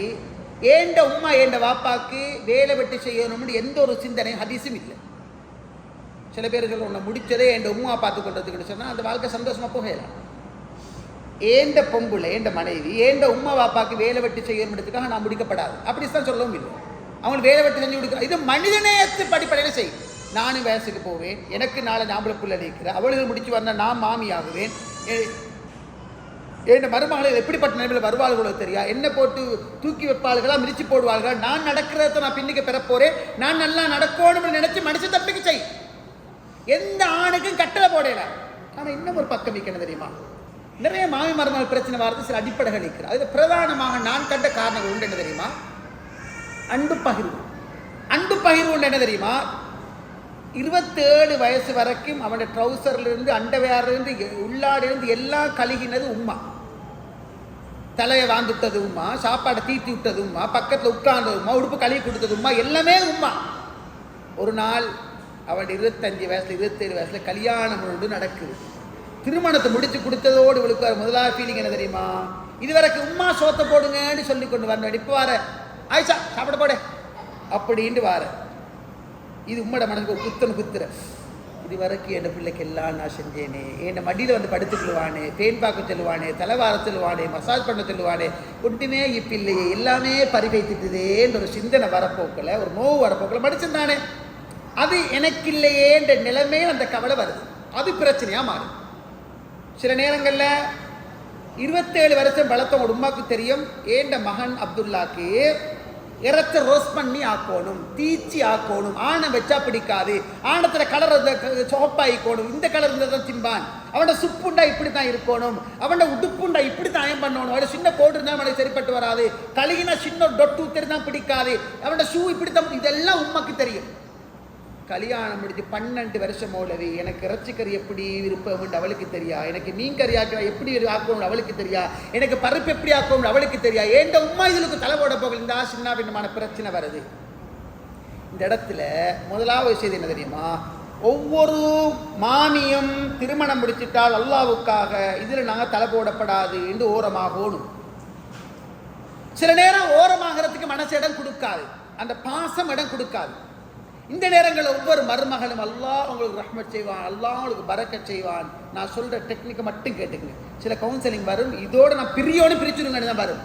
[SPEAKER 1] ஏண்ட உம்மா ஏண்ட வாப்பாக்கு வேலை வெட்டி செய்யணும்னு எந்த ஒரு சிந்தனையும் ஹதீஸும் இல்லை. சில பேர் சொல்ல உன்னை முடிச்சதே என் உம்மா பார்த்து கொண்டதுக்குன்னு சொன்னால் அந்த வாழ்க்கை சந்தோஷமாக போகலாம். ஏண்ட பொம்புல ஏண்ட மனைவி ஏண்ட உம்மா வாப்பாக்கு வேலை வெட்டி செய்யணுன்றதுக்காக நான் முடிக்கப்படாது அப்படி தான் சொல்லவும் இல்லை. அவங்களுக்கு வேலை வெட்டி செஞ்சு கொடுக்குறேன். இது மனிதநேயத்து படிப்படையில் செய். நானும் வயசுக்கு போவேன், எனக்கு நாளை ஞாபகம் புள்ள நிற்கிறேன், அவளுக்கு முடிச்சு வந்தால் நான் மாமி ஆகுவேன், என் மருமகளை எப்படிப்பட்ட நிலைமையில் வருவாள்களோ தெரியா, என்ன போட்டு தூக்கி வைப்பாள்களா மிதிச்சு போடுவாள்களா, நான் நடக்கிறத நான் பின்னுக்கு பெறப்போறேன், நான் நல்லா நடக்கணும்னு நினைச்சு மனுஷ தப்பிக்கு செய். எந்த ஆணுக்கும் கட்டளை போடல. ஆனால் இன்னும் ஒரு பக்கம் வைக்கணும் தெரியுமா? நிறைய மாமி மருமகள் பிரச்சனை வார்த்தை சில அடிப்படைகள் இருக்கிறது. அதில் பிரதானமாக நான் கண்ட காரணங்கள் உண்டு. என்ன தெரியுமா? அன்பு பகிர்வு. அன்பு பகிர்வு உண்டு. என்ன தெரியுமா? 27 வயசு வரைக்கும் அவனோட ட்ரௌசர்லேருந்து அண்டவேர்லேருந்து உள்ளாடிலிருந்து எல்லாம் கழுகினது உம்மா. தலையை வாந்துட்டது உம்மா, சாப்பாடை தீட்டி விட்டது உம்மா, பக்கத்தில் உட்கார்ந்தது உம்மா, உடுப்பு கழுவி கொடுத்தது உம்மா, எல்லாமே உம்மா. ஒரு நாள் அவன் 25 வயசுல 27 வயசுல கல்யாணம் ஒன்று நடக்குது. திருமணத்தை முடிச்சு கொடுத்ததோடு இவளுக்கு முதலாவது ஃபீலிங் என்ன தெரியுமா? இதுவரைக்கும் உம்மா சோத்தை போடுங்கன்னு சொல்லி கொண்டு வரணும். இப்போ வார ஆயிஷா சாப்பிட போட அப்படின்ட்டு வார. இது உம்மோட மனசுக்கு ஒரு குத்தனு குத்துற. இது வரைக்கும் என் பிள்ளைக்கு எல்லாம் நான் செஞ்சேனே, என் மடியில் வந்து படுத்துக்கொள்வானே, தேன் பார்க்க சொல்லுவானே, தலைவார சொல்லுவானே, மசாஜ் பண்ண சொல்லுவானே, ஒன்றுமே இப்போ இல்லையே, எல்லாமே பரிவைத்துட்டுதேன்ற ஒரு சிந்தனை வரப்போக்கில், ஒரு நோவு வரப்போக்கில் மடிச்சிருந்தானே, அது எனக்கு இல்லையேன்ற நிலைமையில் அந்த கவலை வருது. அது பிரச்சனையாக மாறும். சில நேரங்களில் 27 வருஷம் வளர்த்தவங்க உமாக்கு தெரியும், ஏண்ட மகன் அப்துல்லாக்கு இறத்த ரோஸ்ட் பண்ணி ஆக்கணும், தீச்சி ஆக்கணும், ஆணை வச்சா பிடிக்காது, ஆணத்தில் கலர் சோப்பாயிக்கணும், இந்த கலர் இருந்தால் தான் திம்பான், அவனோட சுப்புண்டா இப்படி தான் இருக்கணும், அவனோட உடுப்புண்டா இப்படி தான் அயம் பண்ணணும், அவனோட சின்ன கோடு இருந்தால் அவனுக்கு சரிப்பட்டு வராது, கழுகினா சின்ன டொட்டு தெரிதான் பிடிக்காது, அவனோட ஷூ இப்படி தான், இதெல்லாம் உமாக்கு தெரியும். கல்யாணம் முடிஞ்சு 12 வருஷம் மௌலவி, எனக்கு இறைச்சிக்கறி எப்படி விருப்பம் அவளுக்கு தெரியா, எனக்கு மீன் கறி ஆக்கிற எப்படி ஆக்கணும் அவளுக்கு தெரியா, எனக்கு பருப்பு எப்படி ஆக்கணும் அவளுக்கு தெரியா. ஏண்ட உம்மா இதுக்கு தலை போட போகல. இந்த சின்ன பின்னமான பிரச்சனை வருது. இந்த இடத்துல முதலாவது விஷயம் என்ன தெரியுமா? ஒவ்வொரு மாமியும் திருமணம் முடிச்சிட்டால் அல்லாவுக்காக இதில் நாங்கள் தலை போடப்படாது என்று ஓரமாகணும். சில நேரம் ஓரமாகிறதுக்கு மனசு இடம் கொடுக்காது, அந்த பாசம் இடம் கொடுக்காது. இந்த நேரங்களில் ஒவ்வொரு மருமகளும் அல்லாஹ் உங்களுக்கு ரஹ்மத் செய்வான், அல்லாஹ் உங்களுக்கு பரக்கத் செய்வான். நான் சொல்கிற டெக்னிக்கை மட்டும் கேட்டுக்குங்க. சில கவுன்சிலிங் வரும், இதோடு நான் பிரிச்சுருங்கன்னு தான் வரும்.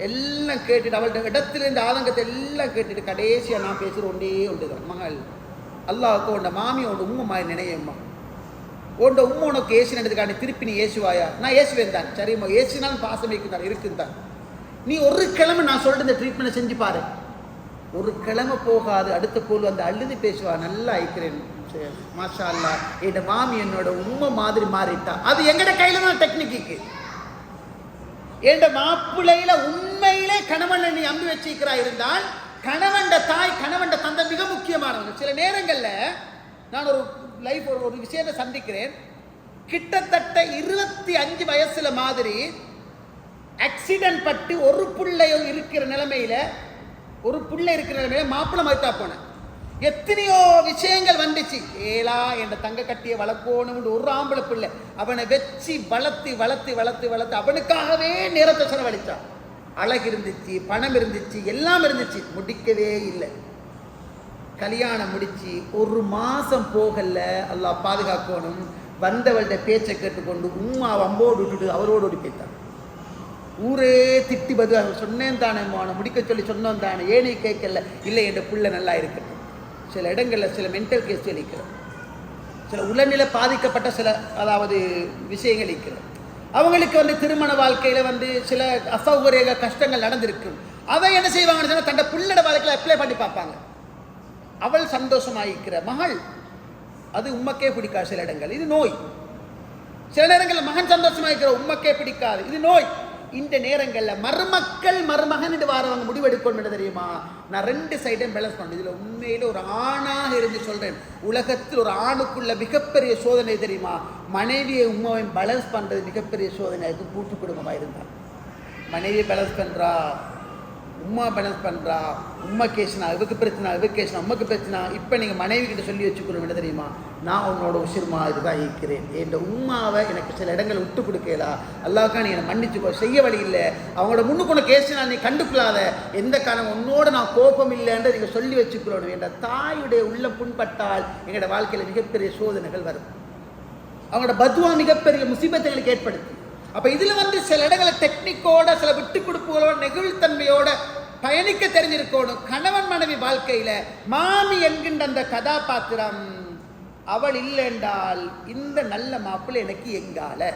[SPEAKER 1] எல்லாம் கேட்டுட்டு அவள்கிட்ட இடத்துலேருந்து ஆதங்கத்தை எல்லாம் கேட்டுட்டு கடைசியாக நான் பேசுகிற ஒன்றே ஒன்று தான், மகள் அல்லாஹுக்கு உண்ட மாமி உண்ட உண்மை மாதிரி நினையம்மா, உண்ட உண்மை உனக்கு ஏசினதுக்கான திருப்பி நீ ஏசுவாயா? நான் ஏசுவேன் தான். சரிம்மா, ஏசினாலும் பாசம் இருக்குதான் இருக்குதான். நீ ஒரு கிழமை நான் சொல்லிட்டு இந்த ட்ரீட்மெண்ட்டை செஞ்சு பாரு. ஒரு கிழமை போகாது, அடுத்த கோல் வந்து அழுது பேசுவா, நல்லா ஐக்கிறேன் மாஷா அல்லா, என் மாமி என்னோட உண்மை மாதிரி மாறிட்டா. அது எங்கட கையில தான் டெக்னிக்கு. என் மாப்பிள்ளையில உண்மையிலே கணவனை நீ அம்பி வச்சிருக்கிறா இருந்தால் கணவண்ட தாய் கணவண்ட தந்தை மிக முக்கியமானவங்க. சில நேரங்கள்ல நான் ஒரு லைஃப் ஒரு விஷயத்தை சந்திக்கிறேன். கிட்டத்தட்ட 25 வயசுல மாதிரி ஆக்சிடென்ட் பட்டு ஒரு பிள்ளை இருக்கிற நிலைமையில மாப்பிள்ளை மறுத்தா போனேன். எத்தனையோ விஷயங்கள் வந்துச்சு. ஏலா என் தங்க கட்டிய வளர்க்கணும்னு ஒரு ஆம்பளை பிள்ளை அவனை வச்சு வளர்த்து அவனுக்காகவே நேரத்தை செலவழிச்சான். அழகு இருந்துச்சு, பணம் இருந்துச்சு, எல்லாம் இருந்துச்சு, முடிக்கவே இல்லை. கல்யாணம் முடிச்சு 1 மாசம் போகல, அல்லாஹ் பாதுகாக்கணும். வந்தவள்கிட்ட பேச்சை கேட்டுக்கொண்டு உம்மா அம்போடு விட்டுட்டு அவரோடு ஓடி போய்த்தான். ஊரே திட்டி பதில் சொன்னேன் தானே, முடிக்க சொல்லி சொன்னோம் தானே, ஏனே கேட்கல. இல்லை, என் பிள்ளை நல்லா இருக்கட்டும். சில இடங்களில் சில மென்டல் கேஸ் இருக்கிறோம், சில உளநிலை பாதிக்கப்பட்ட சில அதாவது விஷயங்கள் இருக்கிறோம். அவங்களுக்கு வந்து திருமண வாழ்க்கையில் சில அசௌகரிய கஷ்டங்கள் நடந்திருக்கும். அதை என்ன செய்வாங்கன்னு சொன்னால் தன்னை பிள்ளை வாழ்க்கையில் அப்ளை பண்ணி பார்ப்பாங்க. அவள் சந்தோஷமாயிருக்கிற மகள் அது உம்மக்கே பிடிக்காது. சில இடங்கள் இது நோய். சில நேரங்களில் மகன் சந்தோஷமாயிருக்கிற உம்மக்கே பிடிக்காது, இது நோய். இந்த நேரங்களில் மருமகன் வாரவங்க முடிவெடுக்கணும். என்ன தெரியுமா? நான் 2 சைடையும் பேலன்ஸ் பண்ணணும். இதில் உண்மையில் ஒரு ஆணாக இருந்து சொல்கிறேன், உலகத்தில் ஒரு ஆணுக்குள்ள மிகப்பெரிய சோதனை தெரியுமா? மனைவியை உண்மையை பேலன்ஸ் பண்ணுறது மிகப்பெரிய சோதனை. அதுக்கு கூட்டு குடும்பமாக இருந்தால் மனைவியை பேலன்ஸ் பண்ணுறா, உம்மா பேலன்ஸ் பண்ணுறா, உம்மா கேஸ்னா இவருக்கு பிரச்சனை, இவருக்கு கேஸ்னா உமக்கு பிரச்சனை. இப்போ நீங்கள் மனைவி கிட்ட சொல்லி வச்சுக்கணும் என்ன தெரியுமா, நான் உன்னோட உசிர்மா இதுதான் இருக்கிறேன், என் உம்மாவை எனக்கு சில இடங்களை விட்டு கொடுக்கலா, அல்லாக்கா நீ என்னை மன்னிச்சுக்கோ, செய்ய வழி இல்லை, அவங்களோட முன்னுக்கு உனக்கு கேஸ்னா நீ கண்டுக்கொள்ளாத, எந்த காரணம் உன்னோட நான் கோபம் இல்லைன்ற நீங்கள் சொல்லி வச்சுக்கணும். என்ற தாயுடைய உள்ள புண்பட்டால் எங்களோட வாழ்க்கையில் மிகப்பெரிய சோதனைகள் வரும். அவங்களோட பத்வா மிகப்பெரிய முசீபத்துகளுக்கு ஏற்படுத்தும். அப்போ இதில் சில இடங்களை டெக்னிக்கோட சில விட்டு கொடுப்புகளோட நெகிழ்த்தன்மையோட பயணிக்க தெரிஞ்சிருக்கணும். கணவன் மனைவி வாழ்க்கையில மாமி என்கின்ற அந்த கதாபாத்திரம் அவள் இல்லை என்றால் இந்த நல்ல மாப்பிள்ளை எனக்கு எங்கால,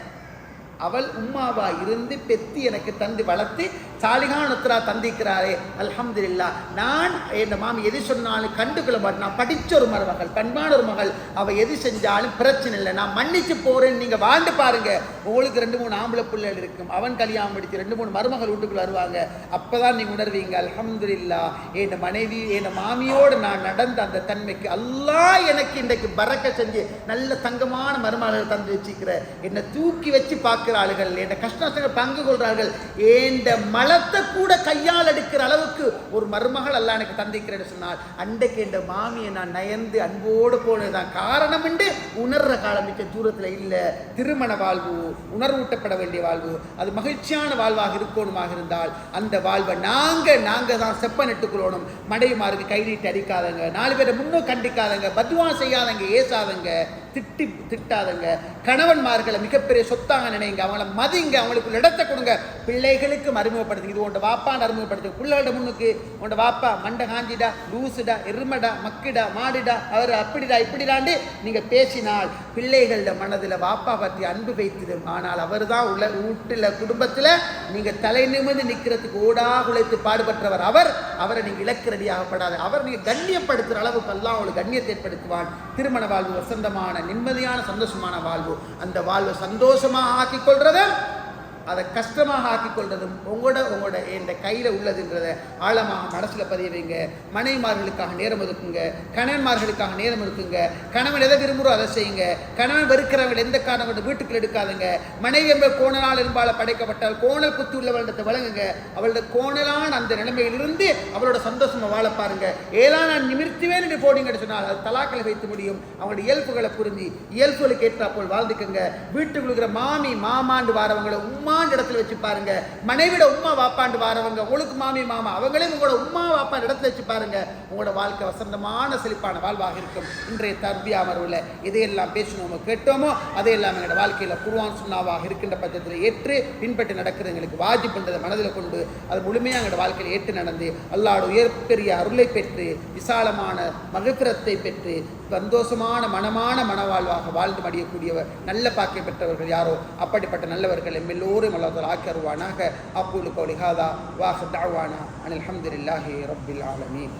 [SPEAKER 1] அவள் உம்மாவா இருந்து பெத்தி எனக்கு தந்து வளர்த்து சாலிகானுத்ரா தந்திக்கிறாரே அல்ஹம்துலில்லாஹ். நான் என் மாமி எது சொன்னாலும் கண்டுகொள்ள மாட்டேன். நான் படித்த ஒரு மருமகள், பண்பான ஒரு மகள், அவள் எது செஞ்சாலும் பிரச்சனை இல்லை, நான் மன்னிச்சு போறேன்னு நீங்கள் வாழ்ந்து பாருங்க. உங்களுக்கு 2-3 ஆம்பளை பிள்ளைகள் இருக்கும், அவன் கல்யாணம் படித்து 2-3 மருமகள் வீட்டுக்குள்ள வருவாங்க. அப்போதான் நீங்கள் உணர்வீங்க அல்ஹம்துலில்லாஹ் என் மனைவி என் மாமியோடு நான் நடந்த அந்த தன்மைக்கு அல்லாஹ் எனக்கு இன்றைக்கு பரக்க செஞ்சு நல்ல தங்கமான மருமகள் தந்து வச்சுக்கிற, என்னை தூக்கி வச்சு பார்க்க ஆளுகள், என் கஷ்டங்கள் பங்கு கொள்றார்கள், என் மலத்தை கூட கையால் எடுக்கிற அளவுக்கு ஒரு மருமகள் அல்ல எனக்கு தந்திக்கிறேன்னு சொன்னால் அன்றைக்கு என் மாமியை நான் நயந்து அன்போடு போனதுதான் காரணம் என்று உணர்ற காலம் மிக்க தூரத்தில் இல்லை. திருமண வாழ்வு உணர்வூட்டப்பட வேண்டிய வாழ்வு, அது மகிழ்ச்சியான வாழ்வாக இருக்கணுமாக இருந்தால் அந்த வாழ்வை நாங்கள் தான் செப்பனிட்டுக்கொள்ளணும். மனைவிமாருக்கு கை நீட்டி அடிக்காதங்க, 4 பேரை முன்னோ கண்டிக்காதங்க, பத்வா செய்யாதங்க, ஏசாதங்க, திட்டாதங்க. கணவன்மார்களை மிகப்பெரிய சொத்தாக நினைங்க, அவங்கள மதிங்க, அவங்களுக்கு இடத்தை கொடுங்க, பிள்ளைகளுக்கு அறிமுகப்படுத்துங்க. இது உண்ட வாப்பான்னு அறிமுகப்படுத்துங்க. பிள்ளைகளோட முன்னுக்கு உண்ட வாப்பா மண்டை காஞ்சிடா, லூசுடா, எருமடா, மக்கிடா, மாடிடா, அவர் அப்படிடா இப்படிடாண்டு நீங்க பேசினால் பிள்ளைகளோட மனதில் வாப்பா பற்றி அன்பு வைத்திடும். ஆனால் அவர் தான் வீட்டில் குடும்பத்தில் நீங்க தலை நிமிர்ந்து நிற்கிறதுக்கு ஓடாக உழைத்து பாடுபட்டவர். அவரை நீங்க இலக்கு ரெடியாகப்படாது. அவர் நீங்க கண்ணியப்படுத்துகிற அளவுக்கு எல்லாம் அவங்களுக்கு கண்ணியத்தை ஏற்படுத்துவான். திருமண வாழ்வு வசந்தமான நிம்மதியான சந்தோஷமான வாழ்வு. அந்த வாழ்வை சந்தோஷமாக ஆக்கிக் கொள்றத அதை கஷ்டமாக ஆக்கிக் கொள்றதும் உங்களோட என் கையில் உள்ளதுன்றதை ஆழமாக மனசில் பதிய வைங்க. மனைவிமார்களுக்காக நேரம் ஒதுக்குங்க, கணவன்மார்களுக்காக நேரம் ஒதுக்குங்க. கணவன் எதை விரும்புகிறோ அதை செய்யுங்க. கணவன் வெறுக்கிறவங்க எந்த காரணம் கொண்டு வீட்டுக்குள்ள எடுக்காதுங்க. மனைவி என்பது கோணலால் என்பால் படைக்கப்பட்டால் கோணல் புத்தி உள்ளவர்கிட்ட வழங்குங்க. அவளோட கோணலான அந்த நிலைமையிலிருந்து அவளோட சந்தோஷமாக வாழ பாருங்க. ஏதா நான் நிமிர்த்துவேன் என்று போனீங்கன்னு சொன்னால் அது தலாக்களை வைத்து முடியும். அவங்களோட இயல்புகளை புரிஞ்சு இயல்புகளுக்கு ஏற்றாப்போல் வாழ்ந்துக்குங்க. வீட்டுக்கு இருக்கிற மாமி மாமாண்டு வாரவங்களை உம்மா இடத்துல வச்சு பாருங்க. மனைவிட உம்மா வாப்பாண்டு வாரவங்க உங்களுக்கு மாமி மாமா, அவங்களையும் உங்களோட உம்மா வாப்பா இடத்துல வச்சு பாருங்க. உங்களோட வாழ்க்கை வசந்தமான செழிப்பான வாழ்வாக இருக்கும். இன்றைய தர்பியா அமர்வில் எதையெல்லாம் பேசணுமோ கேட்டோமோ அதையெல்லாம் எங்களோட வாழ்க்கையில் குர்ஆன் சுன்னாவாக இருக்கின்ற பட்சத்தில் ஏற்று பின்பற்றி நடக்கிறது எங்களுக்கு வாஜிப் பண்ணுறதை மனதில் கொண்டு அது முழுமையாக எங்களோட வாழ்க்கையில் ஏற்று நடந்து அல்லாஹ்வுடைய உயர்பெரிய அருளை பெற்று விசாலமான மகபிரத்தை பெற்று சந்தோஷமான மனமான மனவாழ்வாக வாழ்ந்து மடியக்கூடியவர் நல்ல பாக்கிய பெற்றவர்கள் யாரோ அப்படிப்பட்ட நல்லவர்கள் எல்லோரும் அல்லாஹ் தஆலா ஆக்கியருவானாக. அக்கூலு கௌலி ஹாதா வ ஆஹிரு தஅவானா அனில் ஹம்துலில்லாஹி ரப்பில் ஆலமீன்.